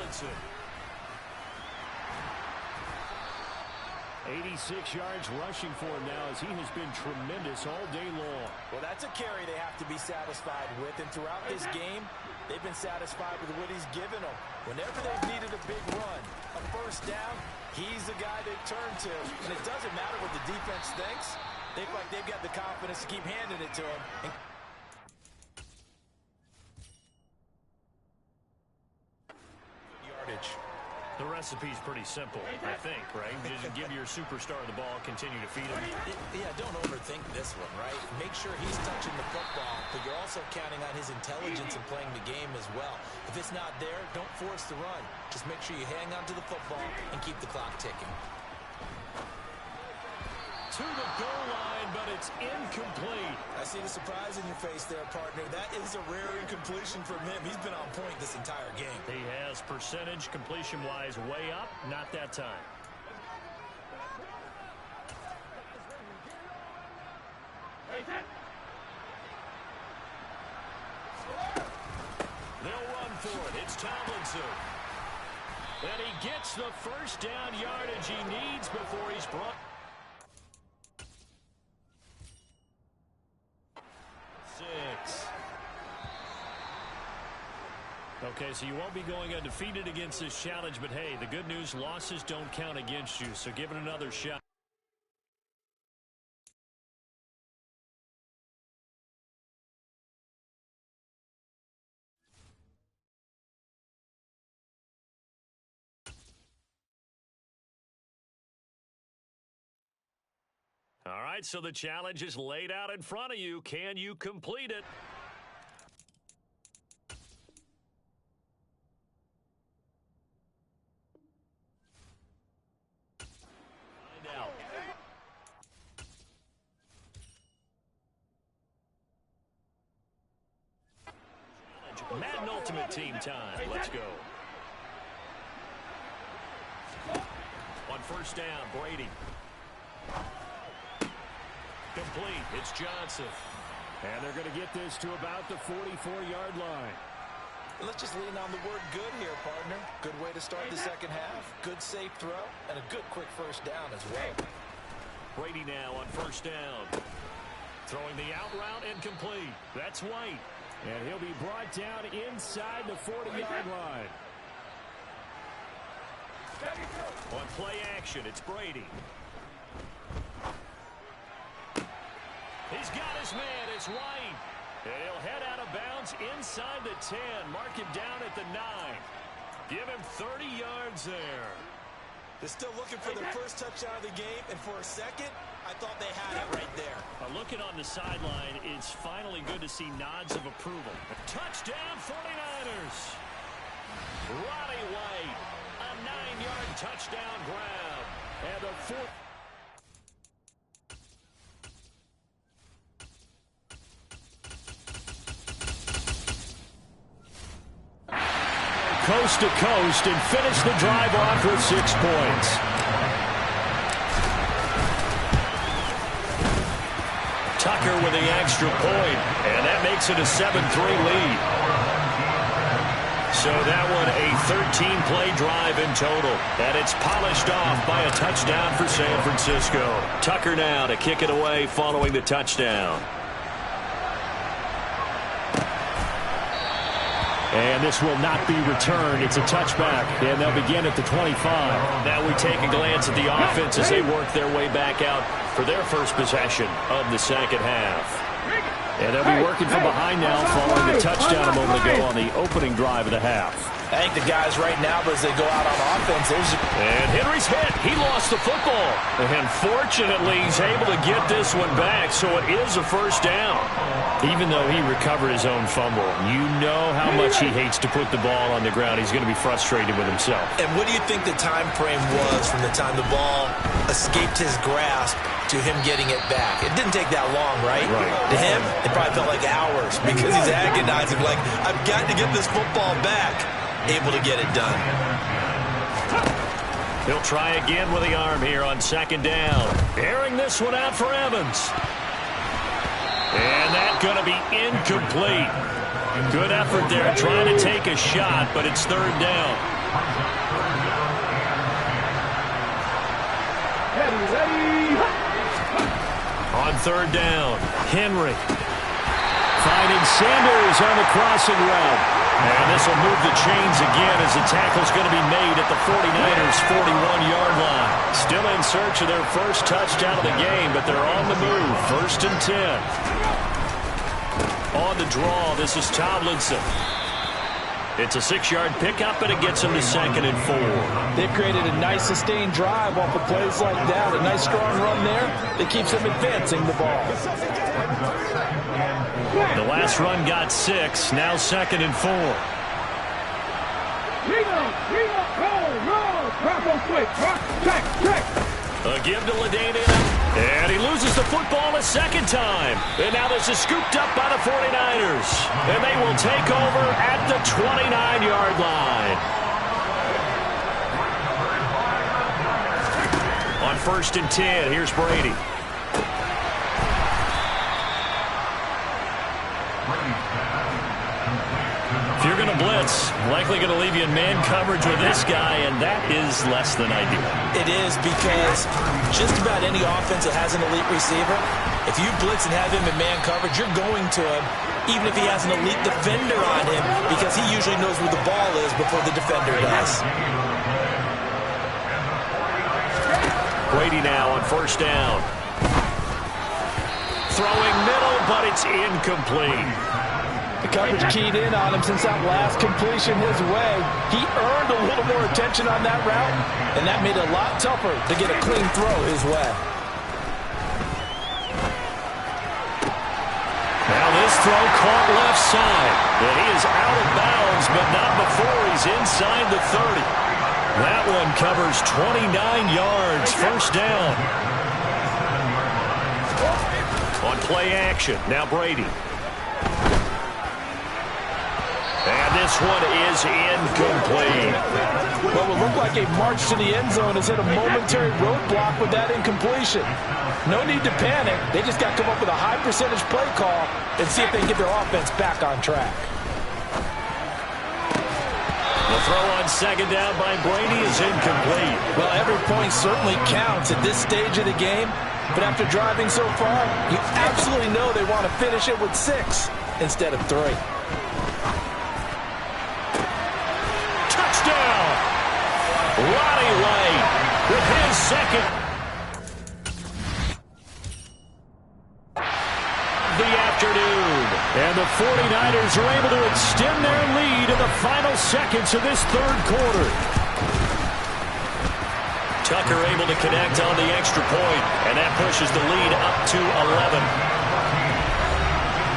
Tomlinson. 86 yards rushing for him now as he has been tremendous all day long. Well, that's a carry they have to be satisfied with. And throughout this game, they've been satisfied with what he's given them. Whenever they've needed a big run, a first down, he's the guy they turn to. And it doesn't matter what the defense thinks. They feel like they've got the confidence to keep handing it to him. Yardage. The recipe's pretty simple, I think, right? Just give your superstar the ball, continue to feed him. Yeah, don't overthink this one, right? Make sure he's touching the football, but you're also counting on his intelligence in playing the game as well. If it's not there, don't force the run. Just make sure you hang on to the football and keep the clock ticking. To the goal line, but it's incomplete. I see the surprise in your face there, partner. That is a rare incompletion from him. He's been on point this entire game. He has percentage completion-wise way up, not that time. They'll run for it. It's Tomlinson. And he gets the first down yardage he needs before he's brought. Okay, so you won't be going undefeated against this challenge, but hey, the good news, losses don't count against you, so give it another shot. All right, so the challenge is laid out in front of you. Can you complete it? Madden Ultimate Team time. Let's go. On first down, Brady. Complete. It's Johnson. And they're going to get this to about the 44-yard line. Let's just lean on the word good here, partner. Good way to start the second half. Good safe throw and a good quick first down as well. Brady now on first down. Throwing the out route incomplete. That's White. And he'll be brought down inside the 40-yard line. On play action, it's Brady. He's got his man. It's White. And he'll head out of bounds inside the 10. Mark him down at the 9. Give him 30 yards there. They're still looking for their first touchdown of the game, and for a second, I thought they had it right there. Looking on the sideline, it's finally good to see nods of approval. Touchdown, 49ers. Roddy White, a 9-yard touchdown grab. And a fourth. Coast to coast and finish the drive off with 6 points. Tucker with the extra point, and that makes it a 7-3 lead. So that one a 13-play drive in total, and it's polished off by a touchdown for San Francisco. Tucker now to kick it away following the touchdown. And this will not be returned. It's a touchback, and they'll begin at the 25. Now we take a glance at the offense as they work their way back out for their first possession of the second half. And they'll be working from behind now following the touchdown a moment ago on the opening drive of the half. I think the guys right now, as they go out on offense, and Henry's hit. He lost the football. And fortunately, he's able to get this one back, so it is a first down. Even though he recovered his own fumble, you know how much he hates to put the ball on the ground. He's going to be frustrated with himself. And what do you think the time frame was from the time the ball escaped his grasp to him getting it back? It didn't take that long, right? To him, it probably felt like hours because he's agonizing, like, I've got to get this football back. Able to get it done. He'll try again with the arm here on second down. Airing this one out for Evans. And that's going to be incomplete. Good effort there trying to take a shot, but it's third down. On third down, Henry finding Sanders on the crossing route. And this will move the chains again as the tackle's going to be made at the 49ers' 41-yard line. Still in search of their first touchdown of the game, but they're on the move. First and 10. On the draw, this is Tomlinson. It's a 6-yard pickup, and it gets him to second and 4. They've created a nice sustained drive off of plays like that. A nice strong run there that keeps them advancing the ball. The last run got 6. Now second and 4. A give to LaDainian. And he loses the football a second time. And now this is scooped up by the 49ers. And they will take over at the 29-yard line. On first and 10, here's Brady. If you're going to blitz, likely going to leave you in man coverage with this guy, and that is less than ideal. It is, because just about any offense that has an elite receiver, if you blitz and have him in man coverage, you're going to him, even if he has an elite defender on him, because he usually knows where the ball is before the defender does. Brady now on first down. Throwing middle, but it's incomplete. The coverage keyed in on him since that last completion his way. He earned a little more attention on that route, and that made it a lot tougher to get a clean throw his way. Now this throw caught left side. And he is out of bounds, but not before he's inside the 30. That one covers 29 yards. First down. On play action, now Brady. And this one is incomplete. What would look like a march to the end zone has hit a momentary roadblock with that incompletion. No need to panic. They just got to come up with a high percentage play call and see if they can get their offense back on track. The throw on second down by Brady is incomplete. Well, every point certainly counts at this stage of the game. But after driving so far, you absolutely know they want to finish it with 6 instead of 3. Touchdown! Ronnie Light with his second. The afternoon. And the 49ers are able to extend their lead in the final seconds of this third quarter. Tucker able to connect on the extra point, and that pushes the lead up to 11.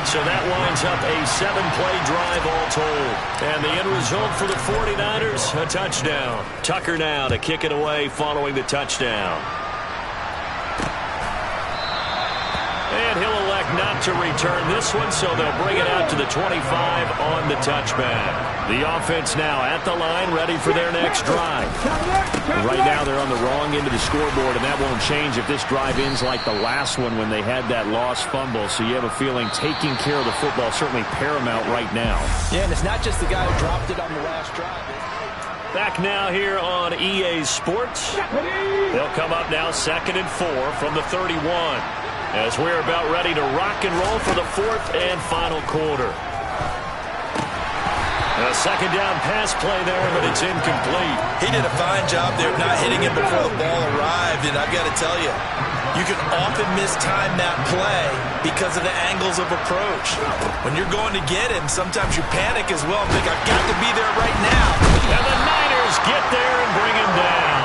So that winds up a 7-play drive all told. And the end result for the 49ers, a touchdown. Tucker now to kick it away following the touchdown. And he'll elect not to return this one, so they'll bring it out to the 25 on the touchback. The offense now at the line, ready for their next drive. And right now they're on the wrong end of the scoreboard, and that won't change if this drive ends like the last one when they had that lost fumble. So you have a feeling taking care of the football is certainly paramount right now. Yeah, and it's not just the guy who dropped it on the last drive. Back now here on EA Sports. They'll come up now second and 4 from the 31. As we're about ready to rock and roll for the fourth and final quarter. A second down pass play there, but it's incomplete. He did a fine job there of not hitting it before the ball arrived, and I've got to tell you, you can often mistime that play because of the angles of approach. When you're going to get him, sometimes you panic as well and think, I've got to be there right now. And the Niners get there and bring him down.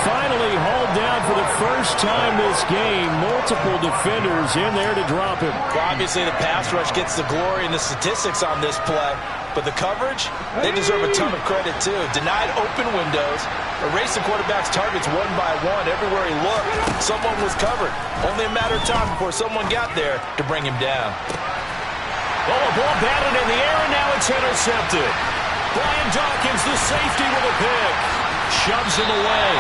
Finally hauled down for the first time this game. Multiple defenders in there to drop him. Well, obviously the pass rush gets the glory and the statistics on this play, but the coverage, they deserve a ton of credit too. Denied open windows, erased the quarterback's targets one by one. Everywhere he looked, someone was covered. Only a matter of time before someone got there to bring him down. Oh, a ball batted in the air, and now it's intercepted. Brian Dawkins, the safety, with a pick. Shoves him away.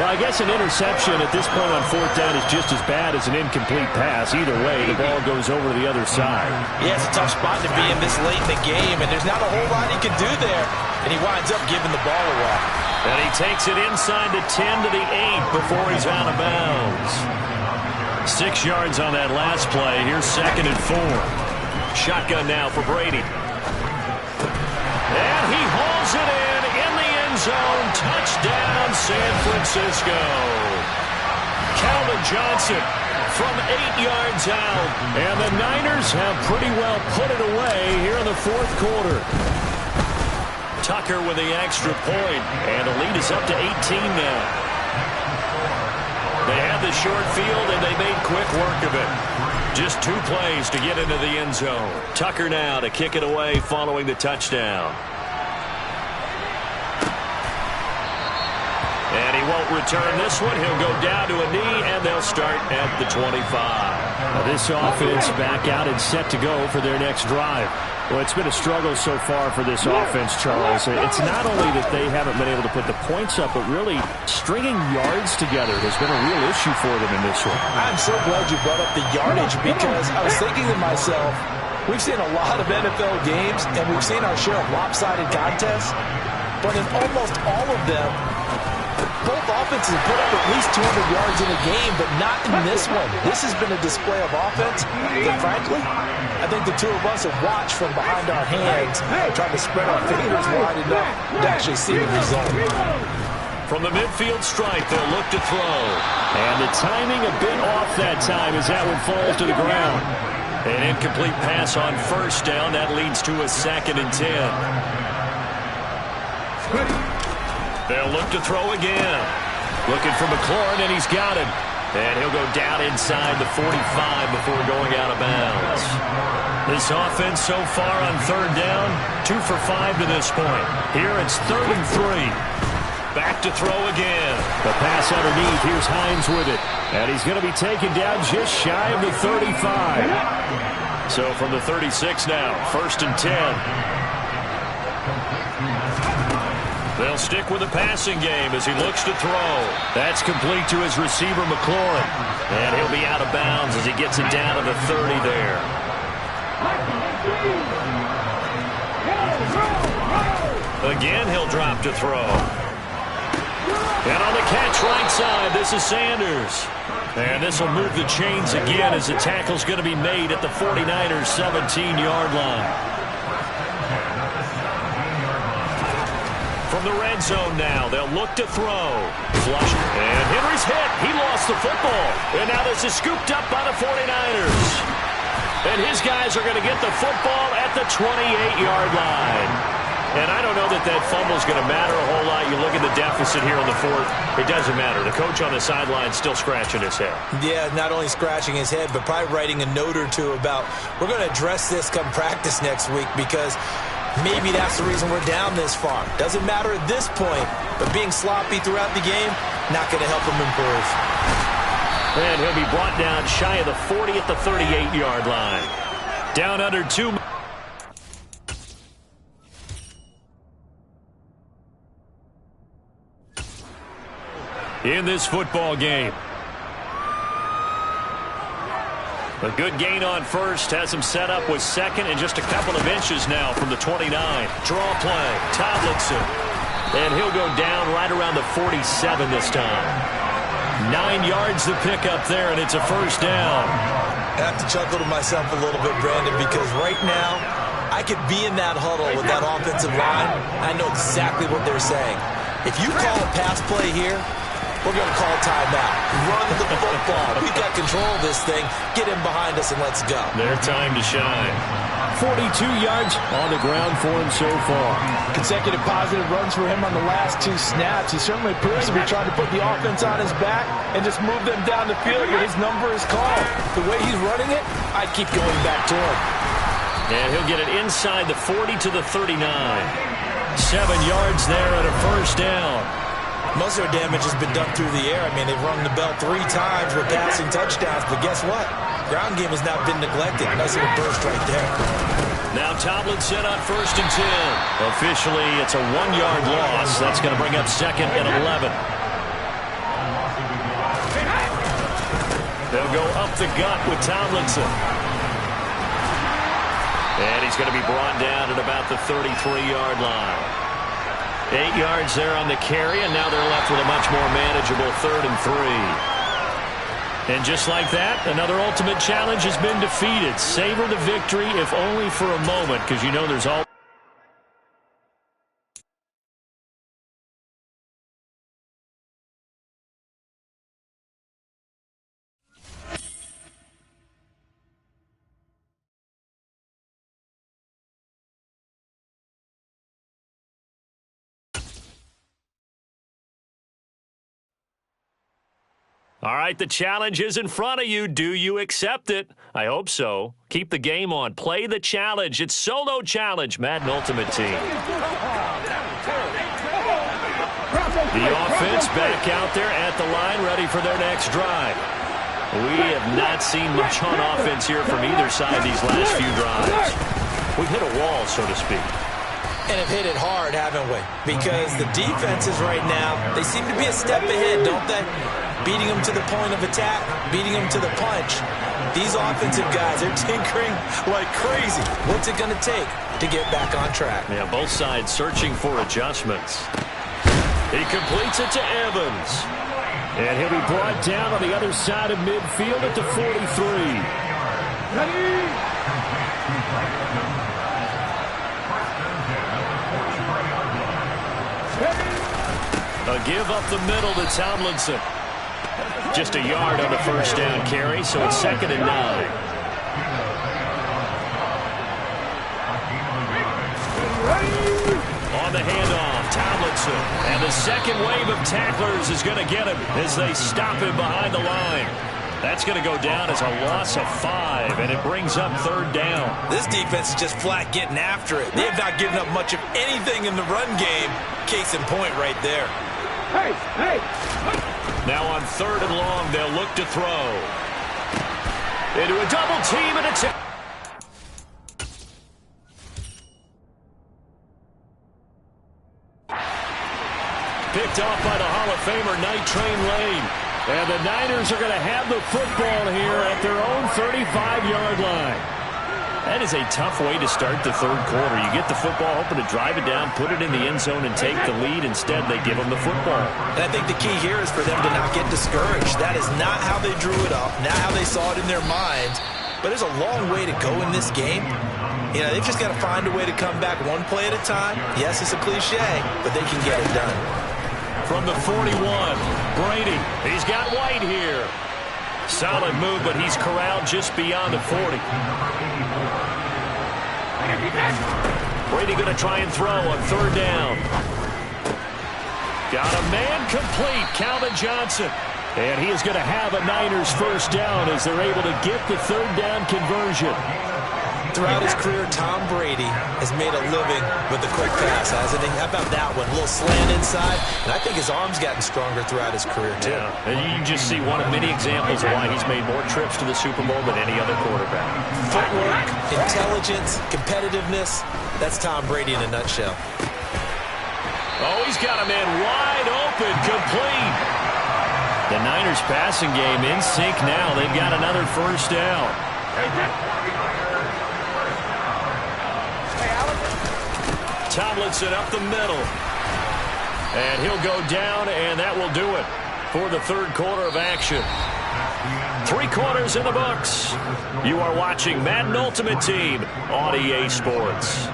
Well, I guess an interception at this point on fourth down is just as bad as an incomplete pass. Either way, the ball goes over to the other side. Yeah, it's a tough spot to be in this late in the game, and there's not a whole lot he can do there. And he winds up giving the ball away. And he takes it inside the 10 to the 8 before he's out of bounds. 6 yards on that last play. Here's 2nd and 4. Shotgun now for Brady. And he hauls it in the end zone. Touchdown, San Francisco. Calvin Johnson from 8 yards out. And the Niners have pretty well put it away here in the fourth quarter. Tucker with the extra point, and the lead is up to 18 now. They had the short field, and they made quick work of it. Just 2 plays to get into the end zone. Tucker now to kick it away following the touchdown. And he won't return this one. He'll go down to a knee, and they'll start at the 25. Now this offense back out and set to go for their next drive. Well, it's been a struggle so far for this offense, Charles. It's not only that they haven't been able to put the points up, but really stringing yards together has been a real issue for them in this one. I'm so glad you brought up the yardage, because I was thinking to myself, we've seen a lot of NFL games, and we've seen our share of lopsided contests, but in almost all of them, both offenses have put up at least 200 yards in a game, but not in this one. This has been a display of offense that, frankly, I think the two of us have watched from behind our hands, trying to spread our fingers wide enough to actually see the result. From the midfield stripe, they'll look to throw. And the timing a bit off that time as that one falls to the ground. An incomplete pass on first down. That leads to a 2nd and 10. They'll look to throw again. Looking for McLaurin, and he's got him. And he'll go down inside the 45 before going out of bounds. This offense so far on 3rd down, 2 for 5 to this point. Here it's 3rd and 3. Back to throw again. The pass underneath. Here's Hines with it. And he's going to be taken down just shy of the 35. So from the 36 now, 1st and 10. They'll stick with the passing game as he looks to throw. That's complete to his receiver, McLaurin. And he'll be out of bounds as he gets it down to the 30 there. Again, he'll drop to throw. And on the catch right side, this is Sanders. And this will move the chains again as the tackle's going to be made at the 49ers' 17-yard line. From the red zone now, they'll look to throw. Flush. And Henry's hit. He lost the football. And now this is scooped up by the 49ers. And his guys are going to get the football at the 28-yard line. And I don't know that that fumble is going to matter a whole lot. You look at the deficit here on the 4th. It doesn't matter. The coach on the sideline still scratching his head. Yeah, not only scratching his head, but probably writing a note or two about, we're going to address this come practice next week, because maybe that's the reason we're down this far. Doesn't matter at this point, but being sloppy throughout the game, not going to help him improve. And he'll be brought down shy of the 40 at the 38-yard line. Down under 2. In this football game. A good gain on first has him set up with 2nd and just a couple of inches now from the 29. Draw play. Tomlinson. And he'll go down right around the 47 this time. 9 yards to pick up there, and it's a 1st down. I have to chuckle to myself a little bit, Brandon, because right now I could be in that huddle with that offensive line. I know exactly what they're saying. If you call a pass play here, we're going to call timeout. Run the football. We've got control of this thing. Get him behind us and let's go. Their time to shine. 42 yards on the ground for him so far. Consecutive positive runs for him on the last 2 snaps. He certainly appears to be trying to put the offense on his back and just move them down the field when his number is called. The way he's running it, I keep going back to him. And he'll get it inside the 40 to the 39. 7 yards there and a 1st down. Most of their damage has been done through the air. I mean, they've rung the bell 3 times with passing touchdowns, but guess what? Ground game has not been neglected. Nice little burst right there. Now Tomlinson on 1st and 10. Officially, it's a 1-yard loss. That's going to bring up 2nd and 11. They'll go up the gut with Tomlinson. And he's going to be brought down at about the 33-yard line. 8 yards there on the carry, and now they're left with a much more manageable 3rd and 3. And just like that, another ultimate challenge has been defeated. Savor the victory, if only for a moment, because you know there's all. All right, the challenge is in front of you. Do you accept it? I hope so. Keep the game on. Play the challenge. It's Solo Challenge, Madden Ultimate Team. The offense back out there at the line, ready for their next drive. We have not seen much on offense here from either side these last few drives. We've hit a wall, so to speak. And have hit it hard, haven't we? Because the defenses right now, they seem to be a step ahead, don't they? Beating them to the point of attack, beating them to the punch. These offensive guys, they're tinkering like crazy. What's it going to take to get back on track? Yeah, both sides searching for adjustments. He completes it to Evans. And he'll be brought down on the other side of midfield at the 43. Ready? A give up the middle to Tomlinson. Just a yard on the first down carry, so it's 2nd and 9. On the handoff, Tomlinson. And the second wave of tacklers is going to get him as they stop him behind the line. That's going to go down as a loss of 5, and it brings up 3rd down. This defense is just flat getting after it. They have not given up much of anything in the run game. Case in point right there. Hey! Now on 3rd and long, they'll look to throw. Into a double team and it's picked off by the Hall of Famer Night Train Lane. And the Niners are going to have the football here at their own 35-yard line. That is a tough way to start the 3rd quarter. You get the football, hoping to drive it down, put it in the end zone, and take the lead. Instead, they give them the football. And I think the key here is for them to not get discouraged. That is not how they drew it up, not how they saw it in their minds. But there's a long way to go in this game. You know, they've just got to find a way to come back one play at a time. Yes, it's a cliche, but they can get it done. From the 41, Brady. He's got White here. Solid move, but he's corralled just beyond the 40. Brady going to try and throw on 3rd down. Got a man complete, Calvin Johnson. And he is going to have a Niners first down as they're able to get the 3rd down conversion. Throughout his career, Tom Brady has made a living with the quick pass, hasn't he? How about that one? A little slant inside. And I think his arm's gotten stronger throughout his career, too. Yeah, and you can just see one of many examples of why he's made more trips to the Super Bowl than any other quarterback. Footwork, intelligence, competitiveness. That's Tom Brady in a nutshell. Oh, he's got a man wide open, complete. The Niners passing game in sync now. They've got another first down. Tomlinson up the middle. And he'll go down, and that will do it for the 3rd quarter of action. 3 quarters in the books. You are watching Madden Ultimate Team on EA Sports.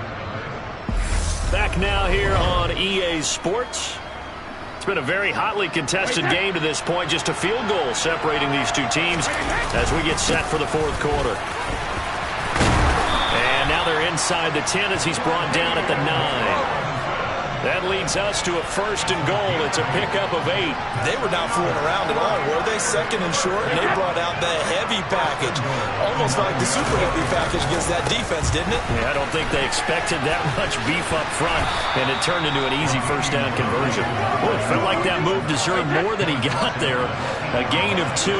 Back now here on EA Sports. It's been a very hotly contested game to this point. Just a field goal separating these two teams as we get set for the 4th quarter. And now they're inside the 10 as he's brought down at the 9. That leads us to a 1st and goal. It's a pickup of 8. They were not fooling around at all, were they? 2nd and short, and they brought out the heavy package. Almost like the super heavy package against that defense, didn't it? Yeah, I don't think they expected that much beef up front, and it turned into an easy first down conversion. Well, it felt like that move deserved more than he got there. A gain of 2.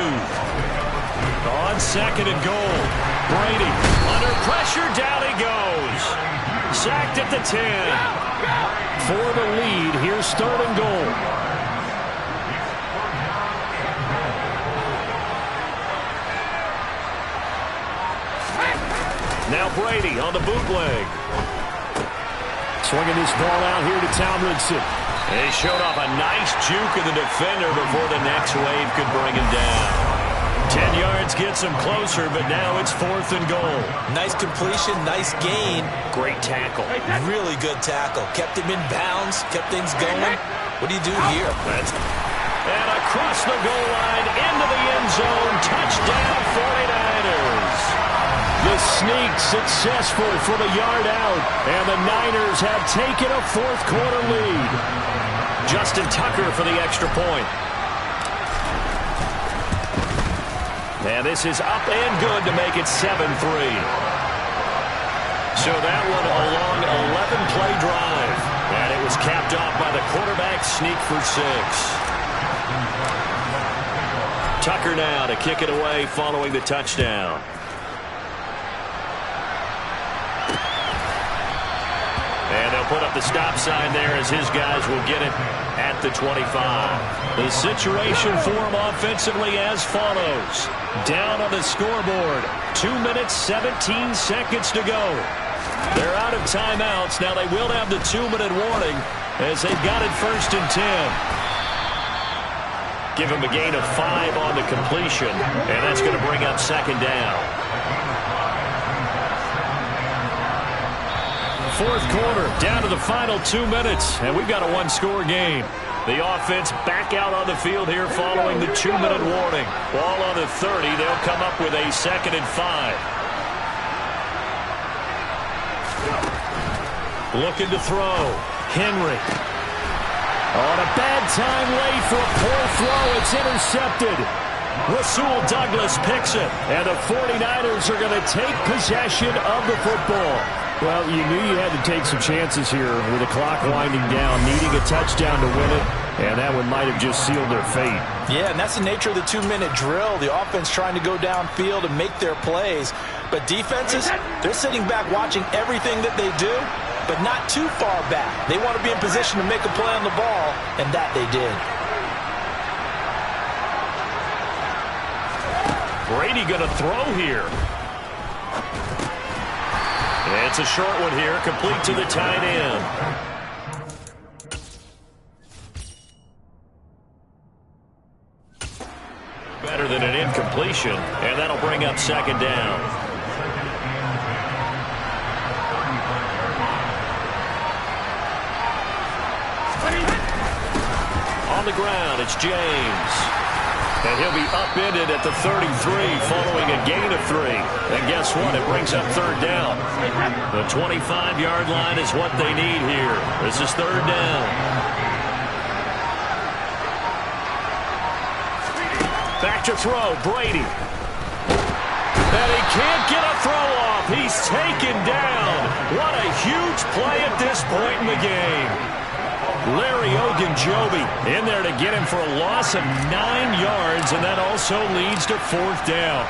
On 2nd and goal. Brady under pressure, down he goes. Sacked at the 10. For the lead, here's 3rd and goal. Now Brady on the bootleg. Swinging this ball out here to Tomlinson. He showed off a nice juke of the defender before the next wave could bring him down. 10 yards gets him closer, but now it's 4th and goal. Nice completion, nice gain. Great tackle. Really good tackle. Kept him in bounds, kept things going. What do you do here? And across the goal line, into the end zone, touchdown 49ers. The sneak successful for the yard out, and the Niners have taken a 4th quarter lead. Justin Tucker for the extra point. And this is up and good to make it 7-3. So that one a long 11-play drive. And it was capped off by the quarterback sneak for 6. Tucker now to kick it away following the touchdown. And they'll put up the stop sign there as his guys will get it at the 25. The situation for him offensively as follows. Down on the scoreboard. 2 minutes, 17 seconds to go. They're out of timeouts. Now they will have the 2-minute warning as they've got it 1st and 10. Give him a gain of 5 on the completion, and that's going to bring up 2nd down. 4th quarter, down to the final 2 minutes, and we've got a 1-score game. The offense back out on the field here following the 2-minute warning. Ball on the 30. They'll come up with a 2nd and 5. Looking to throw. Henry. On a bad time late for a poor throw. It's intercepted. Rasul Douglas picks it. And the 49ers are going to take possession of the football. Well, you knew you had to take some chances here with the clock winding down, needing a touchdown to win it, and that one might have just sealed their fate. Yeah, and that's the nature of the 2-minute drill. The offense trying to go downfield and make their plays. But defenses, they're sitting back watching everything that they do, but not too far back. They want to be in position to make a play on the ball, and that they did. Brady going to throw here. It's a short one here, complete to the tight end. Better than an incompletion, and that'll bring up 2nd down. On the ground, it's James. And he'll be upended at the 33 following a gain of 3. And guess what? It brings up 3rd down. The 25-yard line is what they need here. This is 3rd down. Back to throw, Brady. And he can't get a throw off. He's taken down. What a huge play at this point in the game. Larry Ogunjobi in there to get him for a loss of 9 yards, and that also leads to 4th down.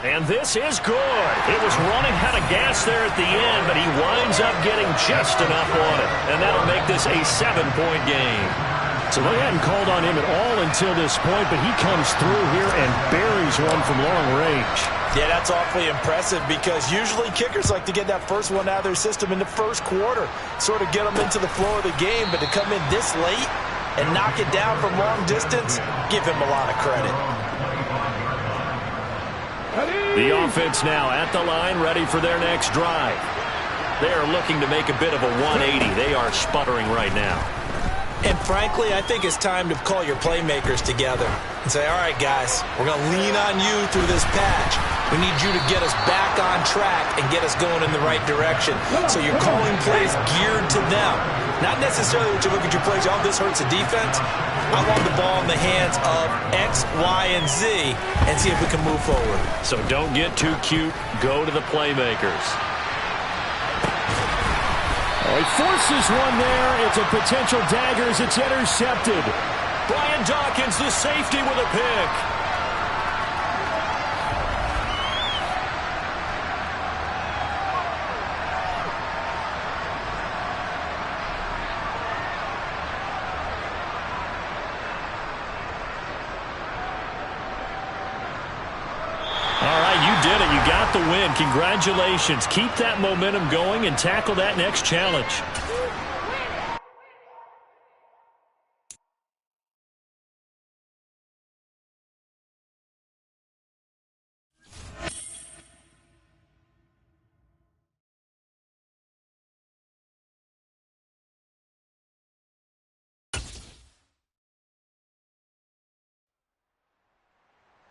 And this is good. It was running out of gas there at the end, but he winds up getting just enough on it, and that'll make this a 7-point game. So they hadn't called on him at all until this point, but he comes through here and buries one from long range. Yeah, that's awfully impressive because usually kickers like to get that first one out of their system in the 1st quarter, sort of get them into the flow of the game, but to come in this late and knock it down from long distance, give him a lot of credit. The offense now at the line, ready for their next drive. They are looking to make a bit of a 180. They are sputtering right now. And frankly, I think it's time to call your playmakers together and say, all right, guys, we're going to lean on you through this patch. We need you to get us back on track and get us going in the right direction. So you're calling plays geared to them. Not necessarily when you look at your plays, oh, this hurts the defense. I want the ball in the hands of X, Y, and Z and see if we can move forward. So don't get too cute. Go to the playmakers. Oh, he forces one there. It's a potential dagger as it's intercepted. Brian Dawkins, the safety, with a pick. did it. You got the win. Congratulations. Keep that momentum going and tackle that next challenge.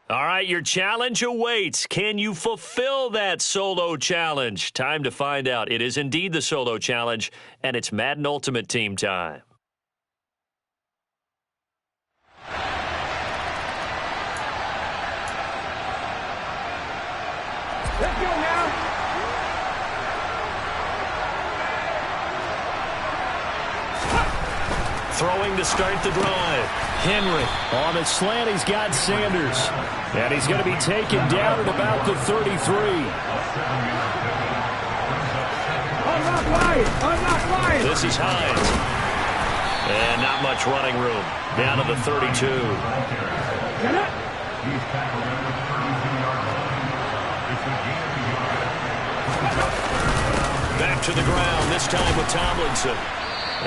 All right, your challenge awaits. Can you fulfill that solo challenge? Time to find out. It is indeed the solo challenge, and it's Madden Ultimate Team time. Let's go now. Throwing to start the drive. Henry. On the slant, he's got Sanders. And he's going to be taken down at about the 33. Unlock line. This is Hines. And not much running room. Down to the 32. Back to the ground, this time with Tomlinson.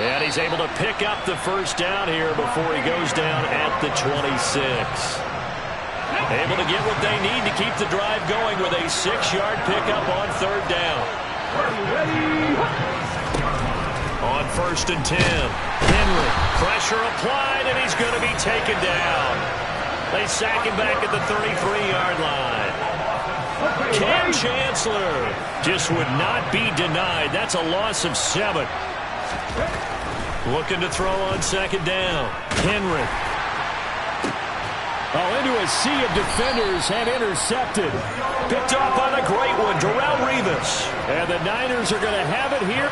And he's able to pick up the first down here before he goes down at the 26. Able to get what they need to keep the drive going with a 6-yard pickup on third down. On 1st and 10, Henry, pressure applied, and he's going to be taken down. They sack him back at the 33-yard line. Cam Chancellor just would not be denied. That's a loss of 7. Looking to throw on 2nd down. Henry. Oh, into a sea of defenders and intercepted. Picked up on a great one, Darrelle Revis. And the Niners are going to have it here.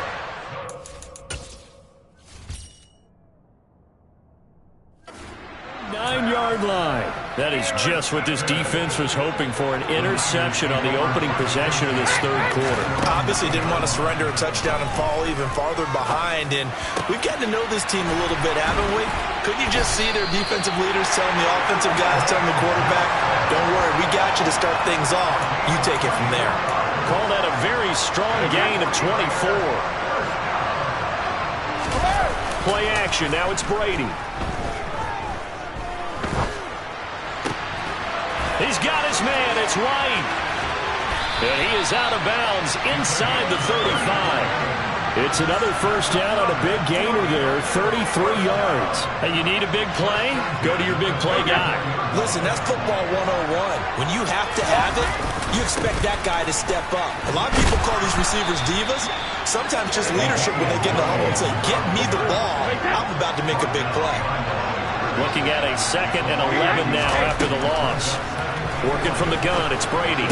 Nine-yard line. That is just what this defense was hoping for, an interception on the opening possession of this third quarter. Obviously didn't want to surrender a touchdown and fall even farther behind, and we've gotten to know this team a little bit, haven't we? Couldn't you just see their defensive leaders telling the offensive guys, telling the quarterback, don't worry, we got you to start things off. You take it from there. Call that a very strong gain of 24. Play action, now it's Brady. He's got his man. It's White. And he is out of bounds inside the 35. It's another first down on a big gainer there, 33 yards. And you need a big play? Go to your big play guy. Listen, that's football 101. When you have to have it, you expect that guy to step up. A lot of people call these receivers divas. Sometimes just leadership when they get in the huddle and say, get me the ball. I'm about to make a big play. Looking at a 2nd and 11 now after the loss. Working from the gun, it's Brady.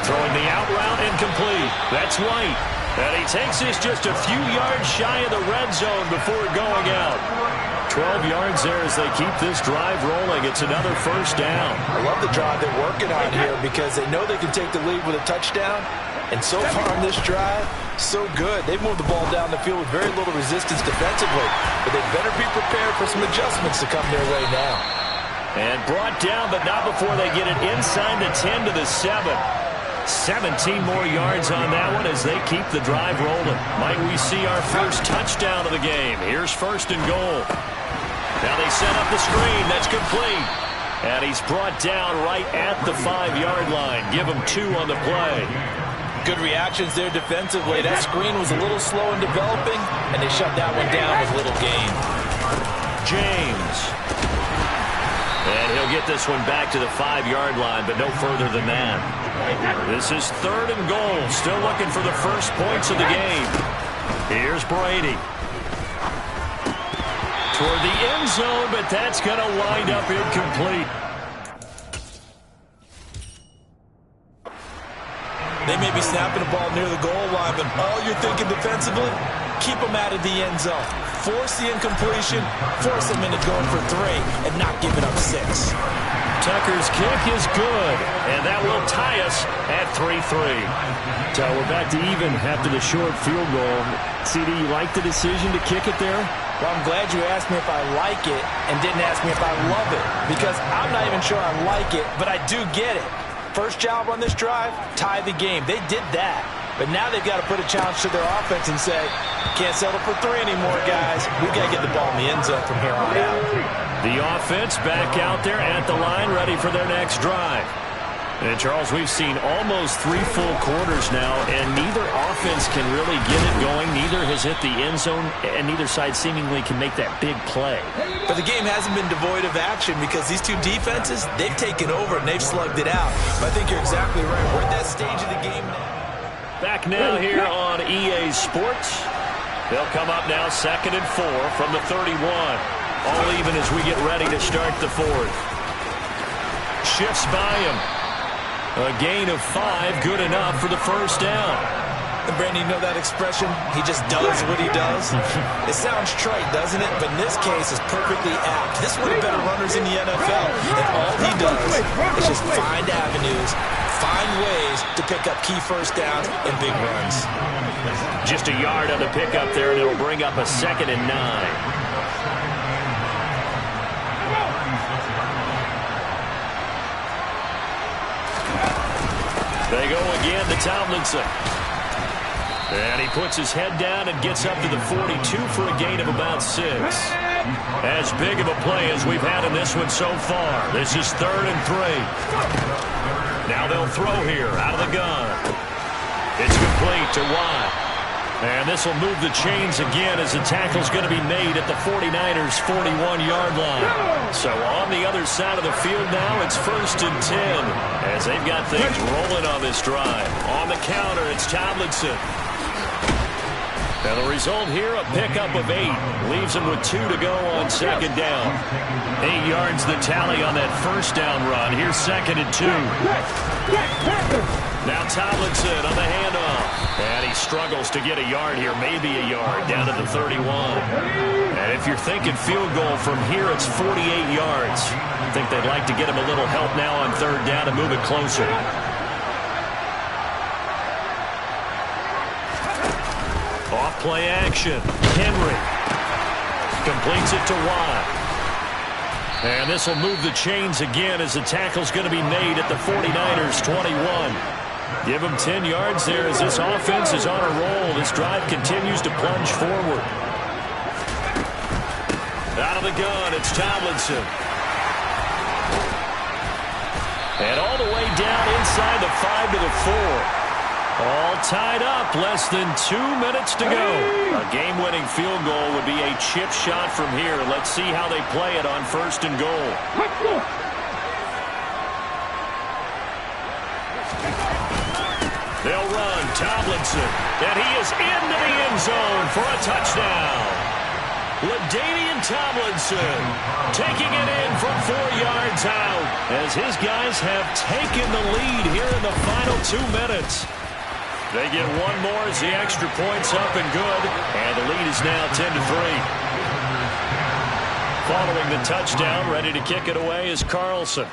Throwing the out route incomplete. That's White. And he takes this just a few yards shy of the red zone before going out. 12 yards there as they keep this drive rolling. It's another first down. I love the drive they're working on here because they know they can take the lead with a touchdown. And so far on this drive, so good. They've moved the ball down the field with very little resistance defensively. But they better be prepared for some adjustments to come their way now. And brought down, but not before they get it inside the 10 to the 7. 17 more yards on that one as they keep the drive rolling. Might we see our first touchdown of the game? Here's 1st and goal. Now they set up the screen. That's complete. And he's brought down right at the 5-yard line. Give him 2 on the play. Good reactions there defensively. That screen was a little slow in developing, and they shut that one down with little gain. James. And he'll get this one back to the 5-yard line, but no further than that. This is 3rd and goal. Still looking for the first points of the game. Here's Brady. Toward the end zone, but that's going to wind up incomplete. They may be snapping the ball near the goal line, but all you're thinking defensively, keep them out of the end zone. Force the incompletion, force them into going for 3, and not give it up 6. Tucker's kick is good, and that will tie us at 3-3. So we're back to even after the short field goal. CD, you like the decision to kick it there? Well, I'm glad you asked me if I like it and didn't ask me if I love it, because I'm not even sure I like it, but I do get it. First job on this drive, tie the game. They did that. But now they've got to put a challenge to their offense and say, can't settle for 3 anymore, guys. We've got to get the ball in the end zone from here on out. The offense back out there at the line, ready for their next drive. And, Charles, we've seen almost 3 full quarters now, and neither offense can really get it going. Neither has hit the end zone, and neither side seemingly can make that big play. But the game hasn't been devoid of action because these two defenses, they've taken over and they've slugged it out. But I think you're exactly right. We're at that stage of the game now. Back now here on EA Sports. They'll come up now 2nd and 4 from the 31. All even as we get ready to start the 4th. Shifts by him. A gain of 5, good enough for the first down. And Brandon, you know that expression? He just does what he does. It sounds trite, doesn't it? But in this case, it's perfectly apt. This is one of the better runners in the NFL. And all he does is just find avenues, find ways to pick up key first downs and big runs. Just a yard on the pickup there, and it'll bring up a 2nd and 9. They go again to Tomlinson. And he puts his head down and gets up to the 42 for a gain of about 6. As big of a play as we've had in this one so far. This is 3rd and 3. Now they'll throw here out of the gun. It's complete to Watt. And this will move the chains again as the tackle's going to be made at the 49ers' 41-yard line. So on the other side of the field now, it's 1st and 10 as they've got things rolling on this drive. On the counter, it's Tomlinson. And the result here, a pickup of 8. Leaves him with 2 to go on 2nd down. 8 yards the tally on that first down run. Here's 2nd and 2. Now Tomlinson on the handoff. And he struggles to get a yard here, maybe a yard, down to the 31. And if you're thinking field goal from here, it's 48 yards. I think they'd like to get him a little help now on 3rd down and move it closer. Off play action. Henry completes it to Watt. And this will move the chains again as the tackle's going to be made at the 49ers' 21. Give him 10 yards there as this offense is on a roll. This drive continues to plunge forward. Out of the gun, it's Tomlinson. And all the way down inside the 5 to the 4. All tied up, less than 2 minutes to go. A game-winning field goal would be a chip shot from here. Let's see how they play it on 1st and goal. They'll run Tomlinson, and he is into the end zone for a touchdown. LaDainian Tomlinson taking it in from 4 yards out as his guys have taken the lead here in the final 2 minutes. They get one more as the extra point's up and good, and the lead is now 10-3. Following the touchdown, ready to kick it away is Carlson.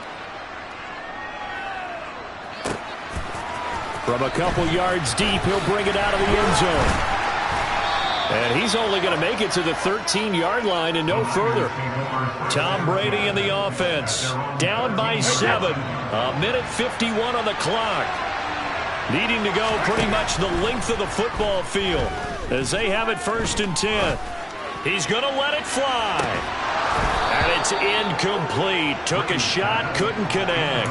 From a couple yards deep, he'll bring it out of the end zone. And he's only going to make it to the 13-yard line and no further. Tom Brady in the offense. Down by 7. 1:51 on the clock. Needing to go pretty much the length of the football field as they have it 1st and 10. He's going to let it fly. And it's incomplete. Took a shot, couldn't connect.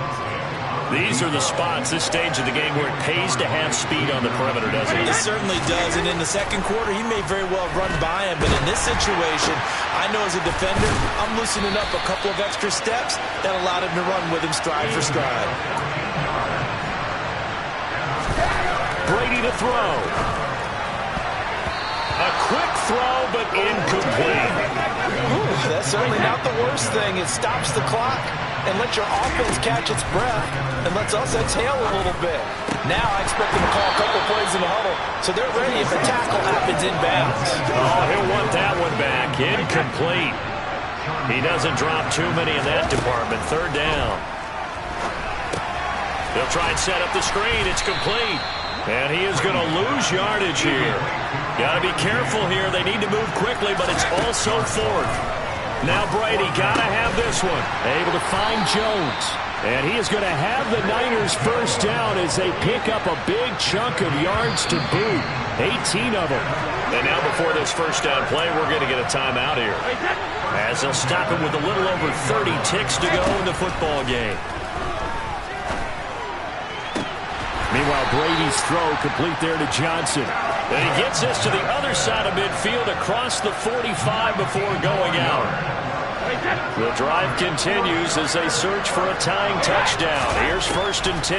These are the spots, this stage of the game, where it pays to have speed on the perimeter, doesn't it? It certainly does, and in the second quarter, he may very well run by him, but in this situation, I know as a defender, I'm loosening up a couple of extra steps that allowed him to run with him stride for stride. Brady to throw. A quick throw, but incomplete. Ooh, that's certainly not the worst thing. It stops the clock and lets your offense catch its breath and lets us exhale a little bit. Now I expect them to call a couple plays in the huddle so they're ready if a tackle happens inbounds. Oh, he'll want that one back. Incomplete. He doesn't drop too many in that department. 3rd down. They'll try and set up the screen. It's complete. And he is going to lose yardage here. Got to be careful here. They need to move quickly, but it's also 4th. Now Brady got to have this one. Able to find Jones. And he is going to have the Niners first down as they pick up a big chunk of yards to boot. 18 of them. And now before this first down play, we're going to get a timeout here, as they'll stop it with a little over 30 ticks to go in the football game. Meanwhile, Brady's throw complete there to Johnson. And he gets this to the other side of midfield across the 45 before going out. The drive continues as they search for a tying touchdown. Here's 1st and 10.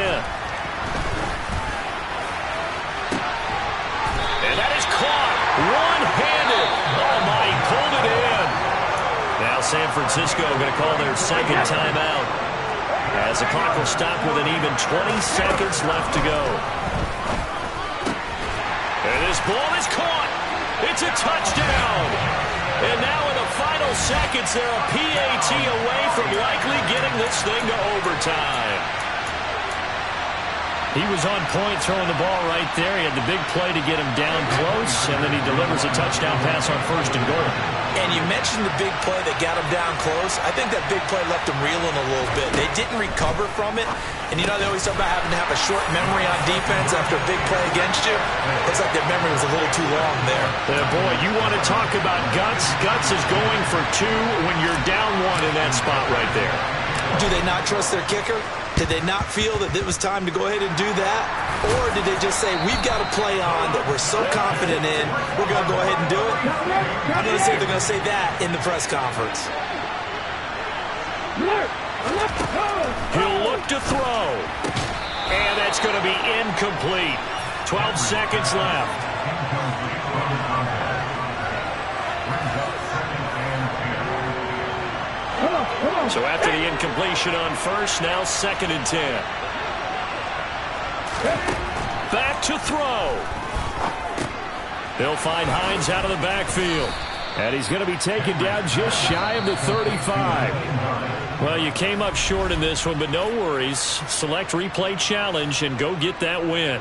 And that is caught one-handed. Oh, my, he pulled it in. Now San Francisco going to call their second timeout, as the clock will stop with an even 20 seconds left to go. And this ball is caught. It's a touchdown. And now in the final seconds, they're a PAT away from likely getting this thing to overtime. He was on point throwing the ball right there. He had the big play to get him down close, and then he delivers a touchdown pass on 1st and goal. And you mentioned the big play that got him down close. I think that big play left him reeling a little bit. They didn't recover from it. And, you know, they always talk about having to have a short memory on defense after a big play against you. Looks like their memory was a little too long there. Boy, you want to talk about guts. Guts is going for 2 when you're down 1 in that spot right there. Do they not trust their kicker? Did they not feel that it was time to go ahead and do that? Or did they just say, we've got a play on that we're so confident in, we're going to go ahead and do it? I'm going to say they're going to say that in the press conference. He'll look to throw. And that's going to be incomplete. 12 seconds left. So after the incompletion on 1st, now 2nd and 10. Back to throw. They'll find Hines out of the backfield. And he's going to be taken down just shy of the 35. Well, you came up short in this one, but no worries. Select replay challenge and go get that win.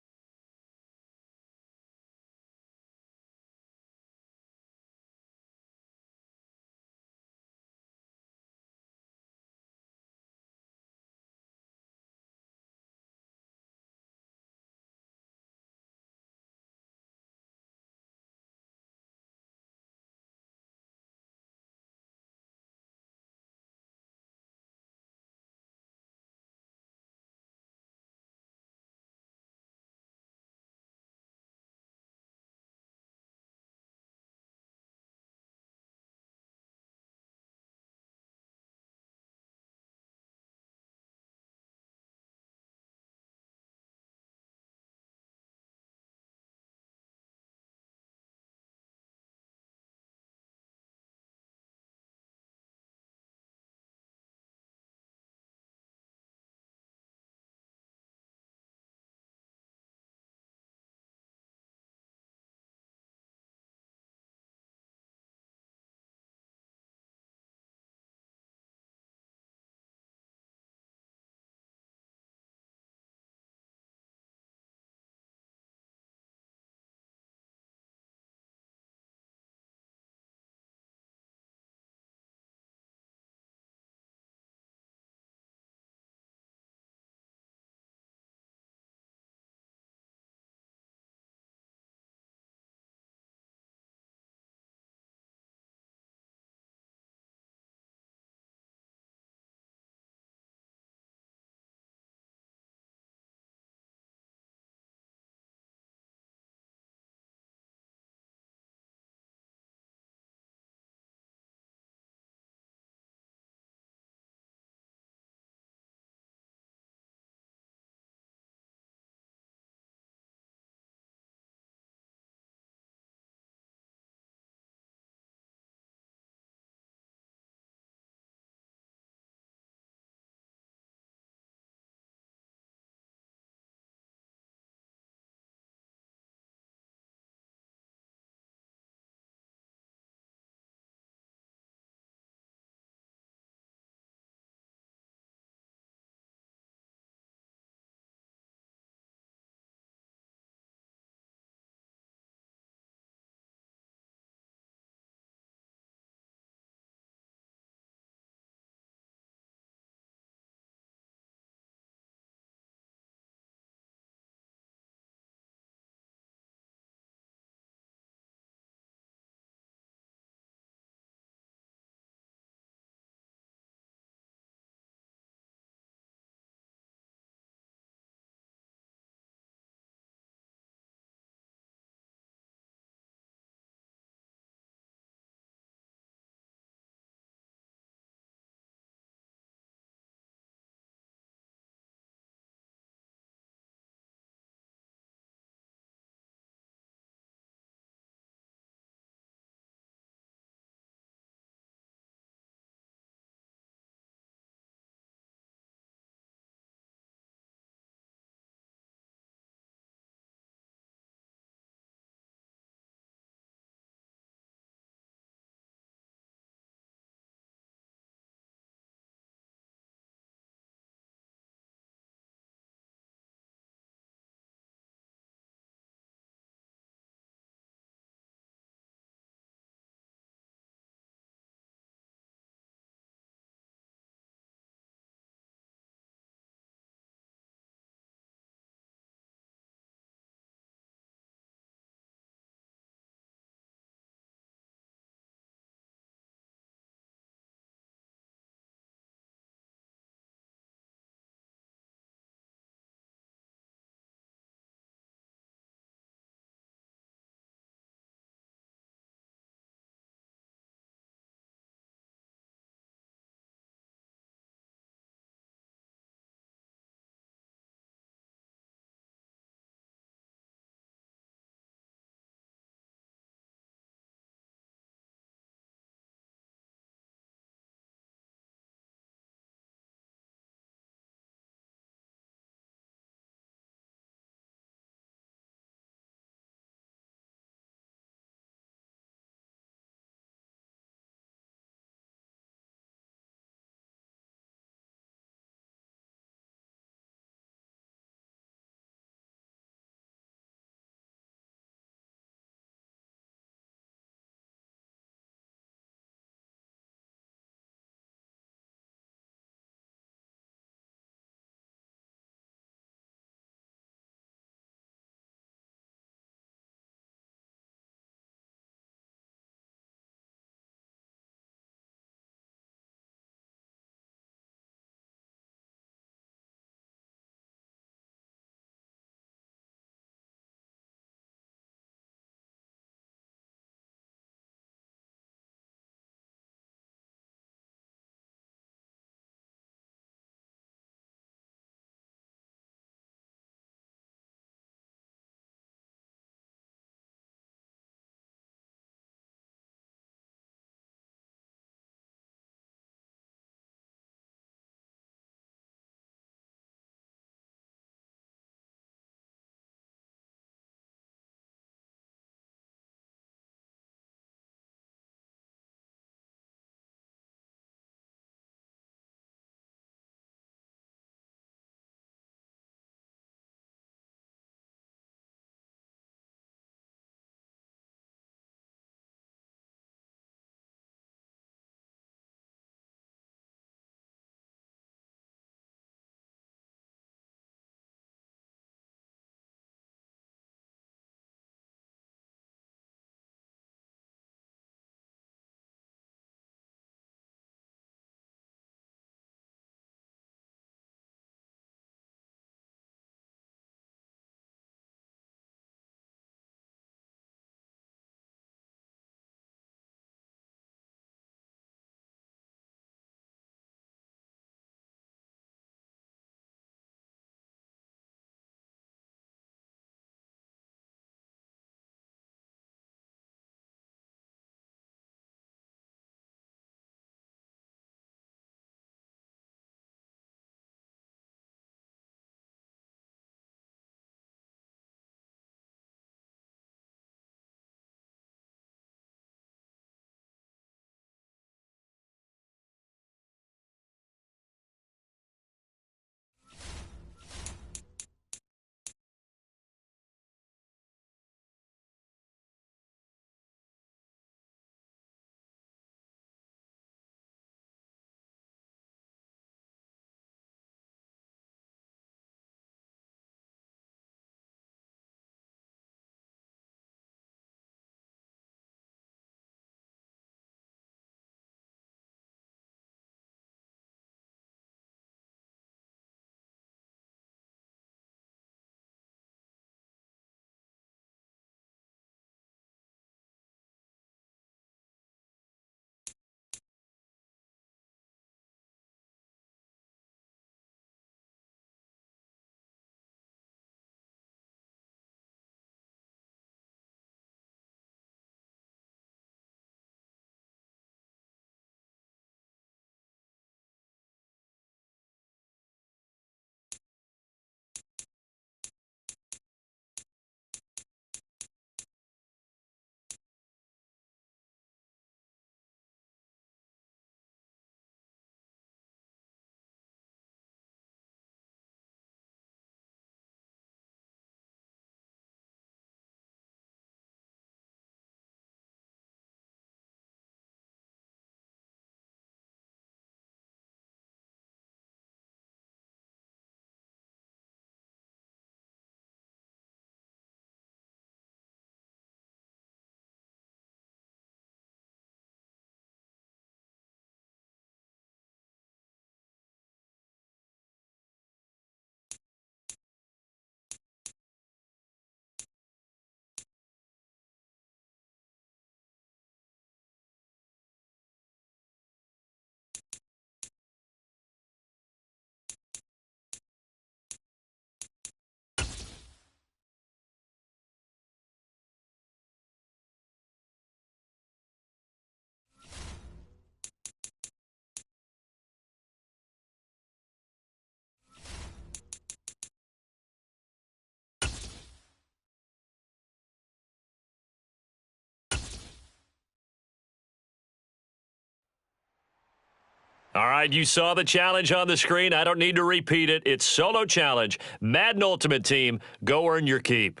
All right, you saw the challenge on the screen. I don't need to repeat it. It's solo challenge. Madden Ultimate Team, go earn your keep.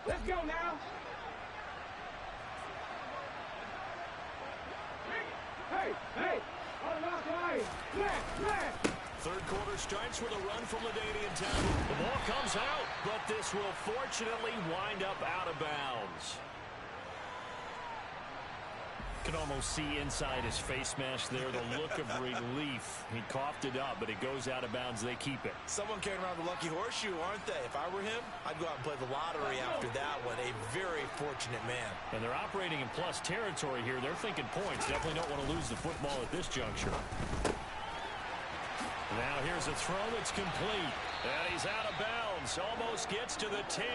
Let's go now. Hey, I'm not lying. Flat. Third quarter starts with a run from Town. The ball comes out, but this will fortunately wind up out of bounds. Can almost see inside his face mask there, the look of relief. He coughed it up, but it goes out of bounds. They keep it. Someone carrying around the lucky horseshoe, aren't they? If I were him, I'd go out and play the lottery after that one. A very fortunate man. And they're operating in plus territory here. They're thinking points. Definitely don't want to lose the football at this juncture. Now here's a throw that's complete. And he's out of bounds. Almost gets to the 10.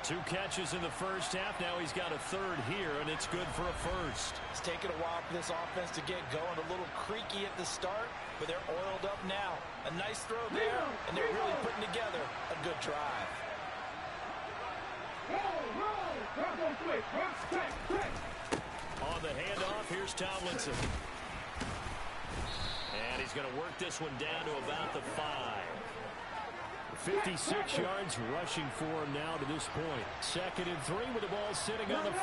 2 catches in the first half. Now he's got a third here, and it's good for a first. It's taken a while for this offense to get going. A little creaky at the start, but they're oiled up now. A nice throw there, and they're really putting together a good drive. On the handoff, here's Tomlinson. And he's going to work this one down to about the 5. 56 yards rushing for him now to this point. 2nd and 3 with the ball sitting on the 5.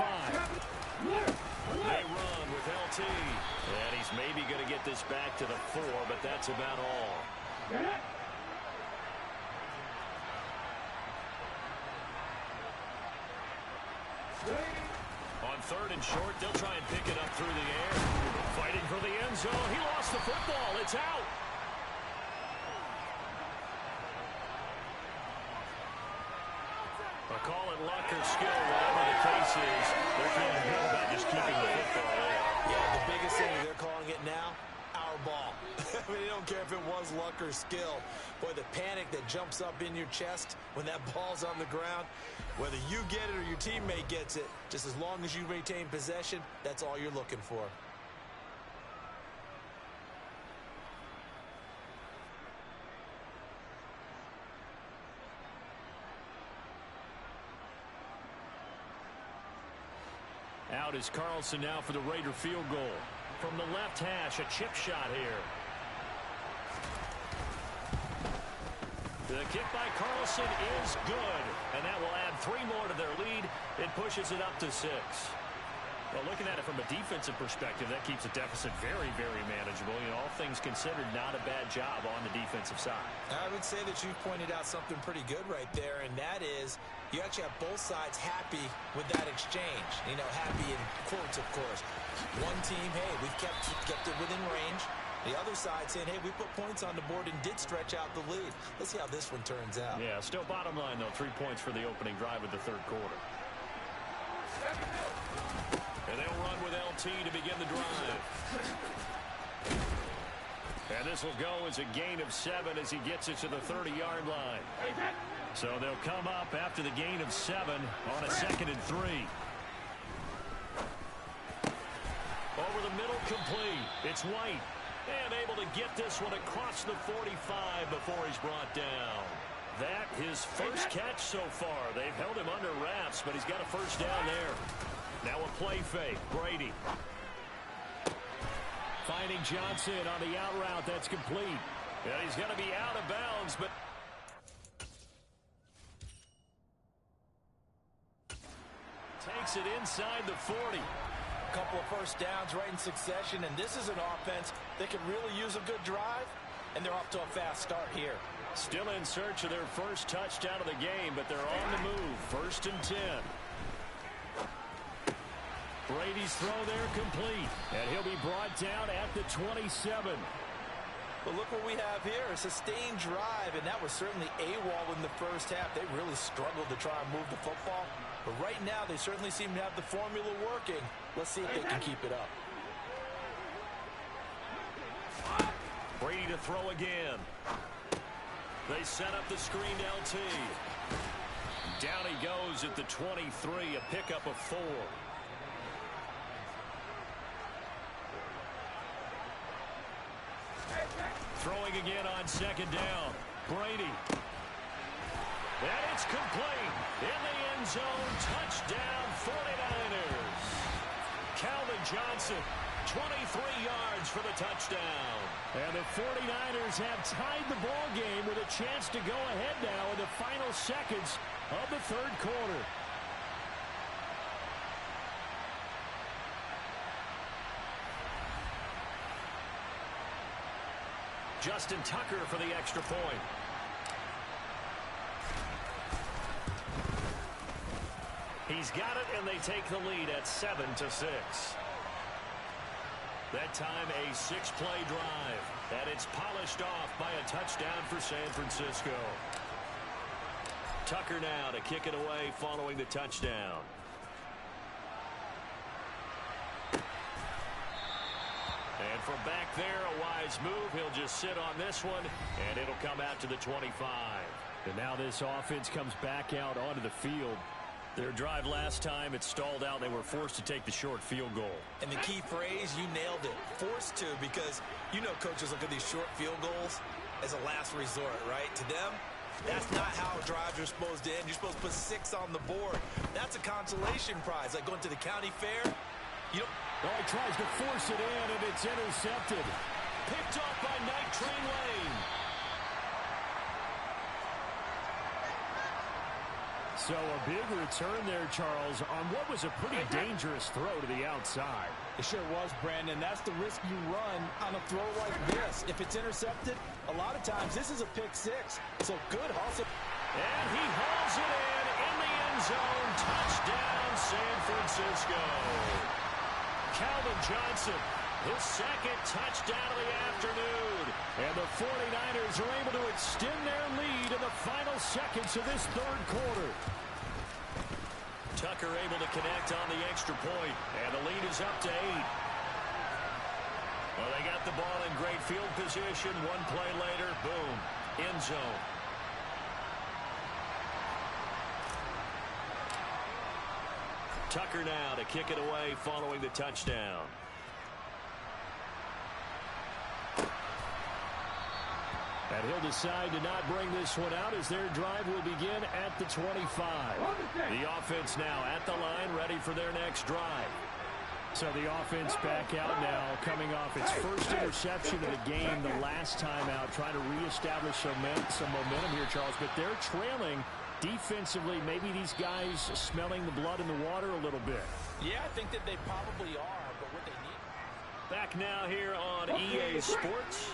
They run with LT. And he's maybe going to get this back to the 4, but that's about all. On 3rd and short, they'll try and pick it up through the air. Fighting for the end zone. He lost the football. It's out. Call it luck or skill, whatever the case is. They're feeling good about just keeping the football in. Yeah, the biggest thing they're calling it now, our ball. I mean, they don't care if it was luck or skill. Boy, the panic that jumps up in your chest when that ball's on the ground, whether you get it or your teammate gets it, just as long as you retain possession, that's all you're looking for. Out is Carlson now for the Raider field goal. From the left hash, a chip shot here. The kick by Carlson is good. And that will add 3 more to their lead. It pushes it up to 6. Well, looking at it from a defensive perspective, that keeps the deficit very, very manageable. You know, all things considered, not a bad job on the defensive side. I would say that you've pointed out something pretty good right there, and that is you actually have both sides happy with that exchange. You know, happy in quotes, of course. One team, hey, we've kept it within range. The other side saying, hey, we put points on the board and did stretch out the lead. Let's see how this one turns out. Yeah, still bottom line, though, 3 points for the opening drive of the third quarter. And they'll run with LT to begin the drive. And this will go as a gain of 7 as he gets it to the 30-yard line. So they'll come up after the gain of 7 on a 2nd and 3. Over the middle, complete. It's White. And able to get this one across the 45 before he's brought down. That his first catch so far. They've held him under wraps, but he's got a first down there. Now a play fake. Brady. Finding Johnson on the out route. That's complete. And he's going to be out of bounds, but takes it inside the 40. A couple of first downs right in succession, and this is an offense that can really use a good drive, and they're off to a fast start here. Still in search of their first touchdown of the game, but they're on the move. 1st and 10. Brady's throw there complete, and he'll be brought down at the 27. But look what we have here, a sustained drive, and that was certainly AWOL in the first half. They really struggled to try and move the football. But right now, they certainly seem to have the formula working. Let's see if they can keep it up. Brady to throw again. They set up the screen to LT. Down he goes at the 23, a pickup of 4. Throwing again on 2nd down. Brady. And it's complete. In the end zone, touchdown 49ers. Calvin Johnson, 23 yards for the touchdown. And the 49ers have tied the ball game with a chance to go ahead now in the final seconds of the third quarter. Justin Tucker for the extra point. He's got it, and they take the lead at 7-6. That time a 6-play drive, and it's polished off by a touchdown for San Francisco. Tucker now to kick it away following the touchdown. And from back there, a wise move. He'll just sit on this one, and it'll come out to the 25. And now this offense comes back out onto the field. Their drive last time, it stalled out. They were forced to take the short field goal. And the key phrase, you nailed it. Forced to, because you know coaches look at these short field goals as a last resort, right? To them, that's not how drives are supposed to end. You're supposed to put 6 on the board. That's a consolation prize, like going to the county fair. You don't... Oh, he tries to force it in, and it's intercepted. Picked off by Night Train Lane. So a big return there, Charles, on what was a pretty dangerous throw to the outside. It sure was, Brandon. That's the risk you run on a throw like this. If it's intercepted, a lot of times this is a pick 6. So good hustle. And he hauls it in the end zone. Touchdown, San Francisco. Calvin Johnson, his second touchdown of the afternoon. And the 49ers are able to extend their lead in the final seconds of this third quarter. Tucker able to connect on the extra point, and the lead is up to 8. Well, they got the ball in great field position. One play later, boom, end zone. Tucker now to kick it away following the touchdown. And he'll decide to not bring this one out as their drive will begin at the 25. The offense now at the line, ready for their next drive. So the offense back out now, coming off its first interception of the game the last time out, trying to reestablish some momentum here, Charles. But they're trailing defensively. Maybe these guys smelling the blood in the water a little bit. Yeah, I think that they probably are, but what they need... Back now here on EA Sports.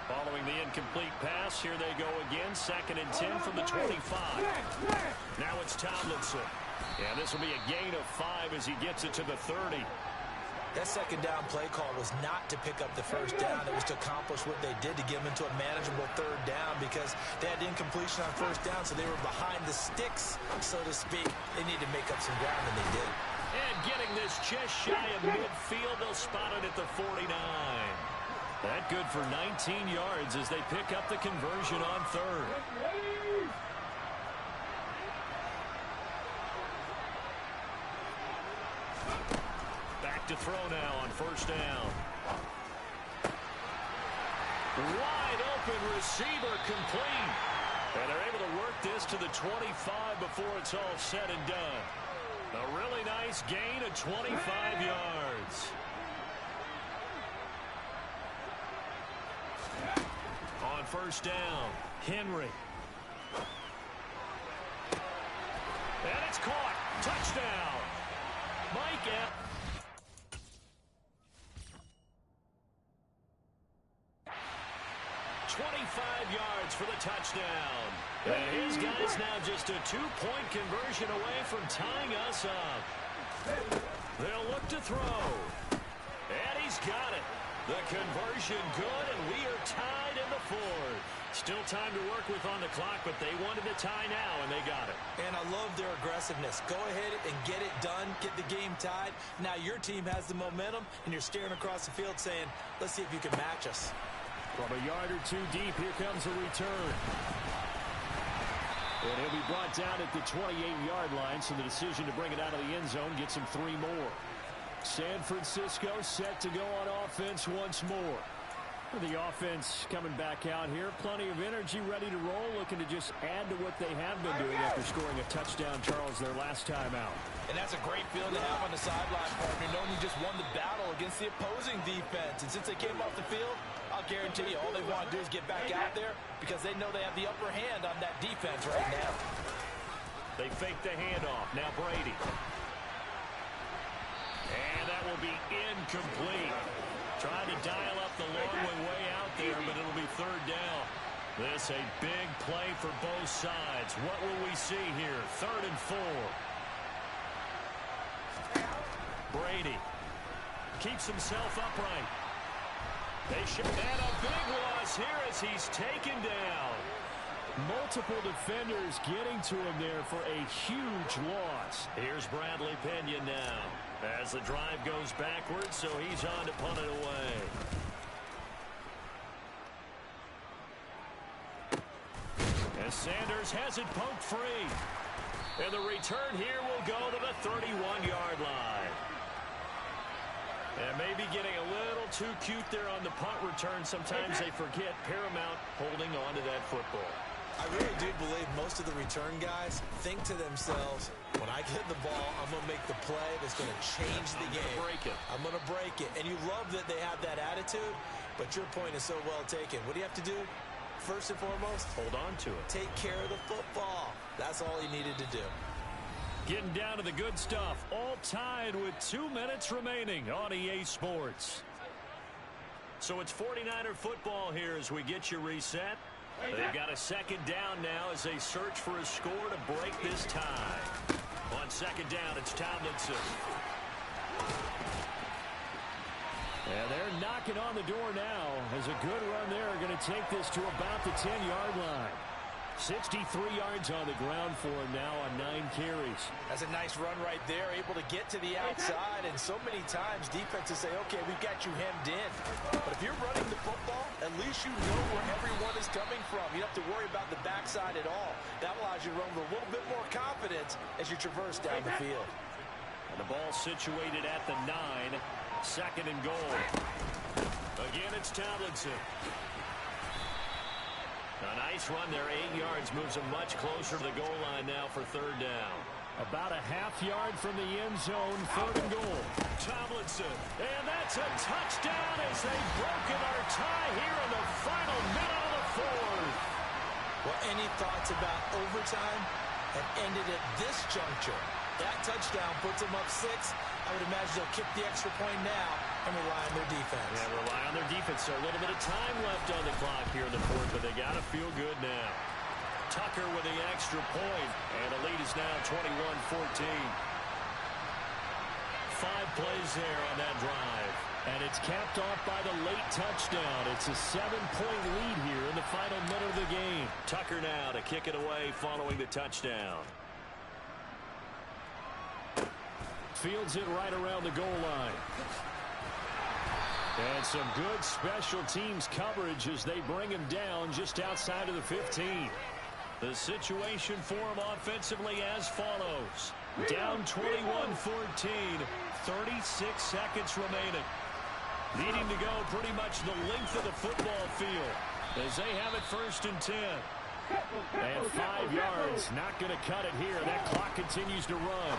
Following the incomplete pass, here they go again. 2nd and 10 from the 25. Now it's Tomlinson. And this will be a gain of 5 as he gets it to the 30. That second down play call was not to pick up the first down. It was to accomplish what they did, to get them into a manageable third down, because they had incompletion on first down, so they were behind the sticks, so to speak. They needed to make up some ground, and they did. And getting this just shy of midfield, they'll spot it at the 49. That good for 19 yards as they pick up the conversion on third. To throw now on first down. Wide open receiver complete. And they're able to work this to the 25 before it's all said and done. A really nice gain of 25 yards. On first down, Henry. And it's caught. Touchdown. Mike Evans. 25 yards for the touchdown. And his guy's now just a 2-point conversion away from tying us up. They'll look to throw. And he's got it. The conversion good, and we are tied in the fourth. Still time to work with on the clock, but they wanted to tie now, and they got it. And I love their aggressiveness. Go ahead and get it done, get the game tied. Now your team has the momentum, and you're staring across the field saying, let's see if you can match us. From a yard or two deep, here comes a return. And he'll be brought down at the 28-yard line, so the decision to bring it out of the end zone gets him 3 more. San Francisco set to go on offense once more. The offense coming back out here. Plenty of energy, ready to roll, looking to just add to what they have been doing after scoring a touchdown, Charles, their last time out. And that's a great feeling to have on the sideline, partner, knowing you just won the battle against the opposing defense. And since they came off the field, I'll guarantee you all they want to do is get back out there because they know they have the upper hand on that defense right now. They fake the handoff. Now Brady. And that will be incomplete. Trying to dial up the long way out there, but it'll be third down. This a big play for both sides. What will we see here? 3rd and 4. Brady keeps himself upright. They should add a big loss here as he's taken down. Multiple defenders getting to him there for a huge loss. Here's Bradley Pinion now as the drive goes backwards, so he's on to punt it away. As Sanders has it poked free. And the return here will go to the 31-yard line. And maybe getting a little too cute there on the punt return. Sometimes they forget Paramount holding on to that football. I really do believe most of the return guys think to themselves, when I get the ball, I'm going to make the play that's going to change the game. I'm going to break it. And you love that they have that attitude, but your point is so well taken. What do you have to do? First and foremost, hold on to it. Take care of the football. That's all he needed to do. Getting down to the good stuff. All tied with 2 minutes remaining on EA Sports. So it's 49er football here as we get you reset. They've got a second down now as they search for a score to break this tie. On second down, it's Tomlinson. And they're knocking on the door now as a good run there are going to take this to about the 10-yard line. 63 yards on the ground for him now on 9 carries. That's a nice run right there, able to get to the outside, and so many times defenses say, okay, we've got you hemmed in. But if you're running the football, at least you know where everyone is coming from. You don't have to worry about the backside at all. That allows you to run with a little bit more confidence as you traverse down the field. And the ball situated at the 9, 2nd and goal. Again, it's Tomlinson. A nice run there, 8 yards, moves him much closer to the goal line now for third down. About a half-yard from the end zone, 3rd and goal. Tomlinson, and that's a touchdown as they've broken our tie here in the final minute of the fourth. Well, any thoughts about overtime have ended at this juncture. That touchdown puts them up 6. I would imagine they'll kick the extra point now and rely on their defense. Yeah, rely on their defense. So a little bit of time left on the clock here in the fourth, but they got to feel good now. Tucker with the extra point, and the lead is now 21-14. 5 plays there on that drive. And it's capped off by the late touchdown. It's a 7-point lead here in the final minute of the game. Tucker now to kick it away following the touchdown. Fields it right around the goal line. And some good special teams coverage as they bring him down just outside of the 15. The situation for him offensively as follows. Down 21-14, 36 seconds remaining. Needing to go pretty much the length of the football field as they have it 1st and 10. And 5 yards, not going to cut it here. That clock continues to run.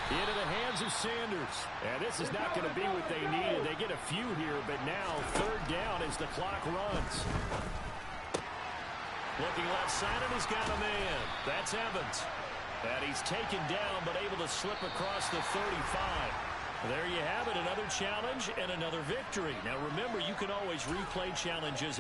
Into the hands of Sanders. And this is not going to be what they needed. They get a few here, but now 3rd down as the clock runs. Looking left side, and he's got a man. That's Evans. And he's taken down, but able to slip across the 35. There you have it, another challenge and another victory. Now remember, you can always replay challenges.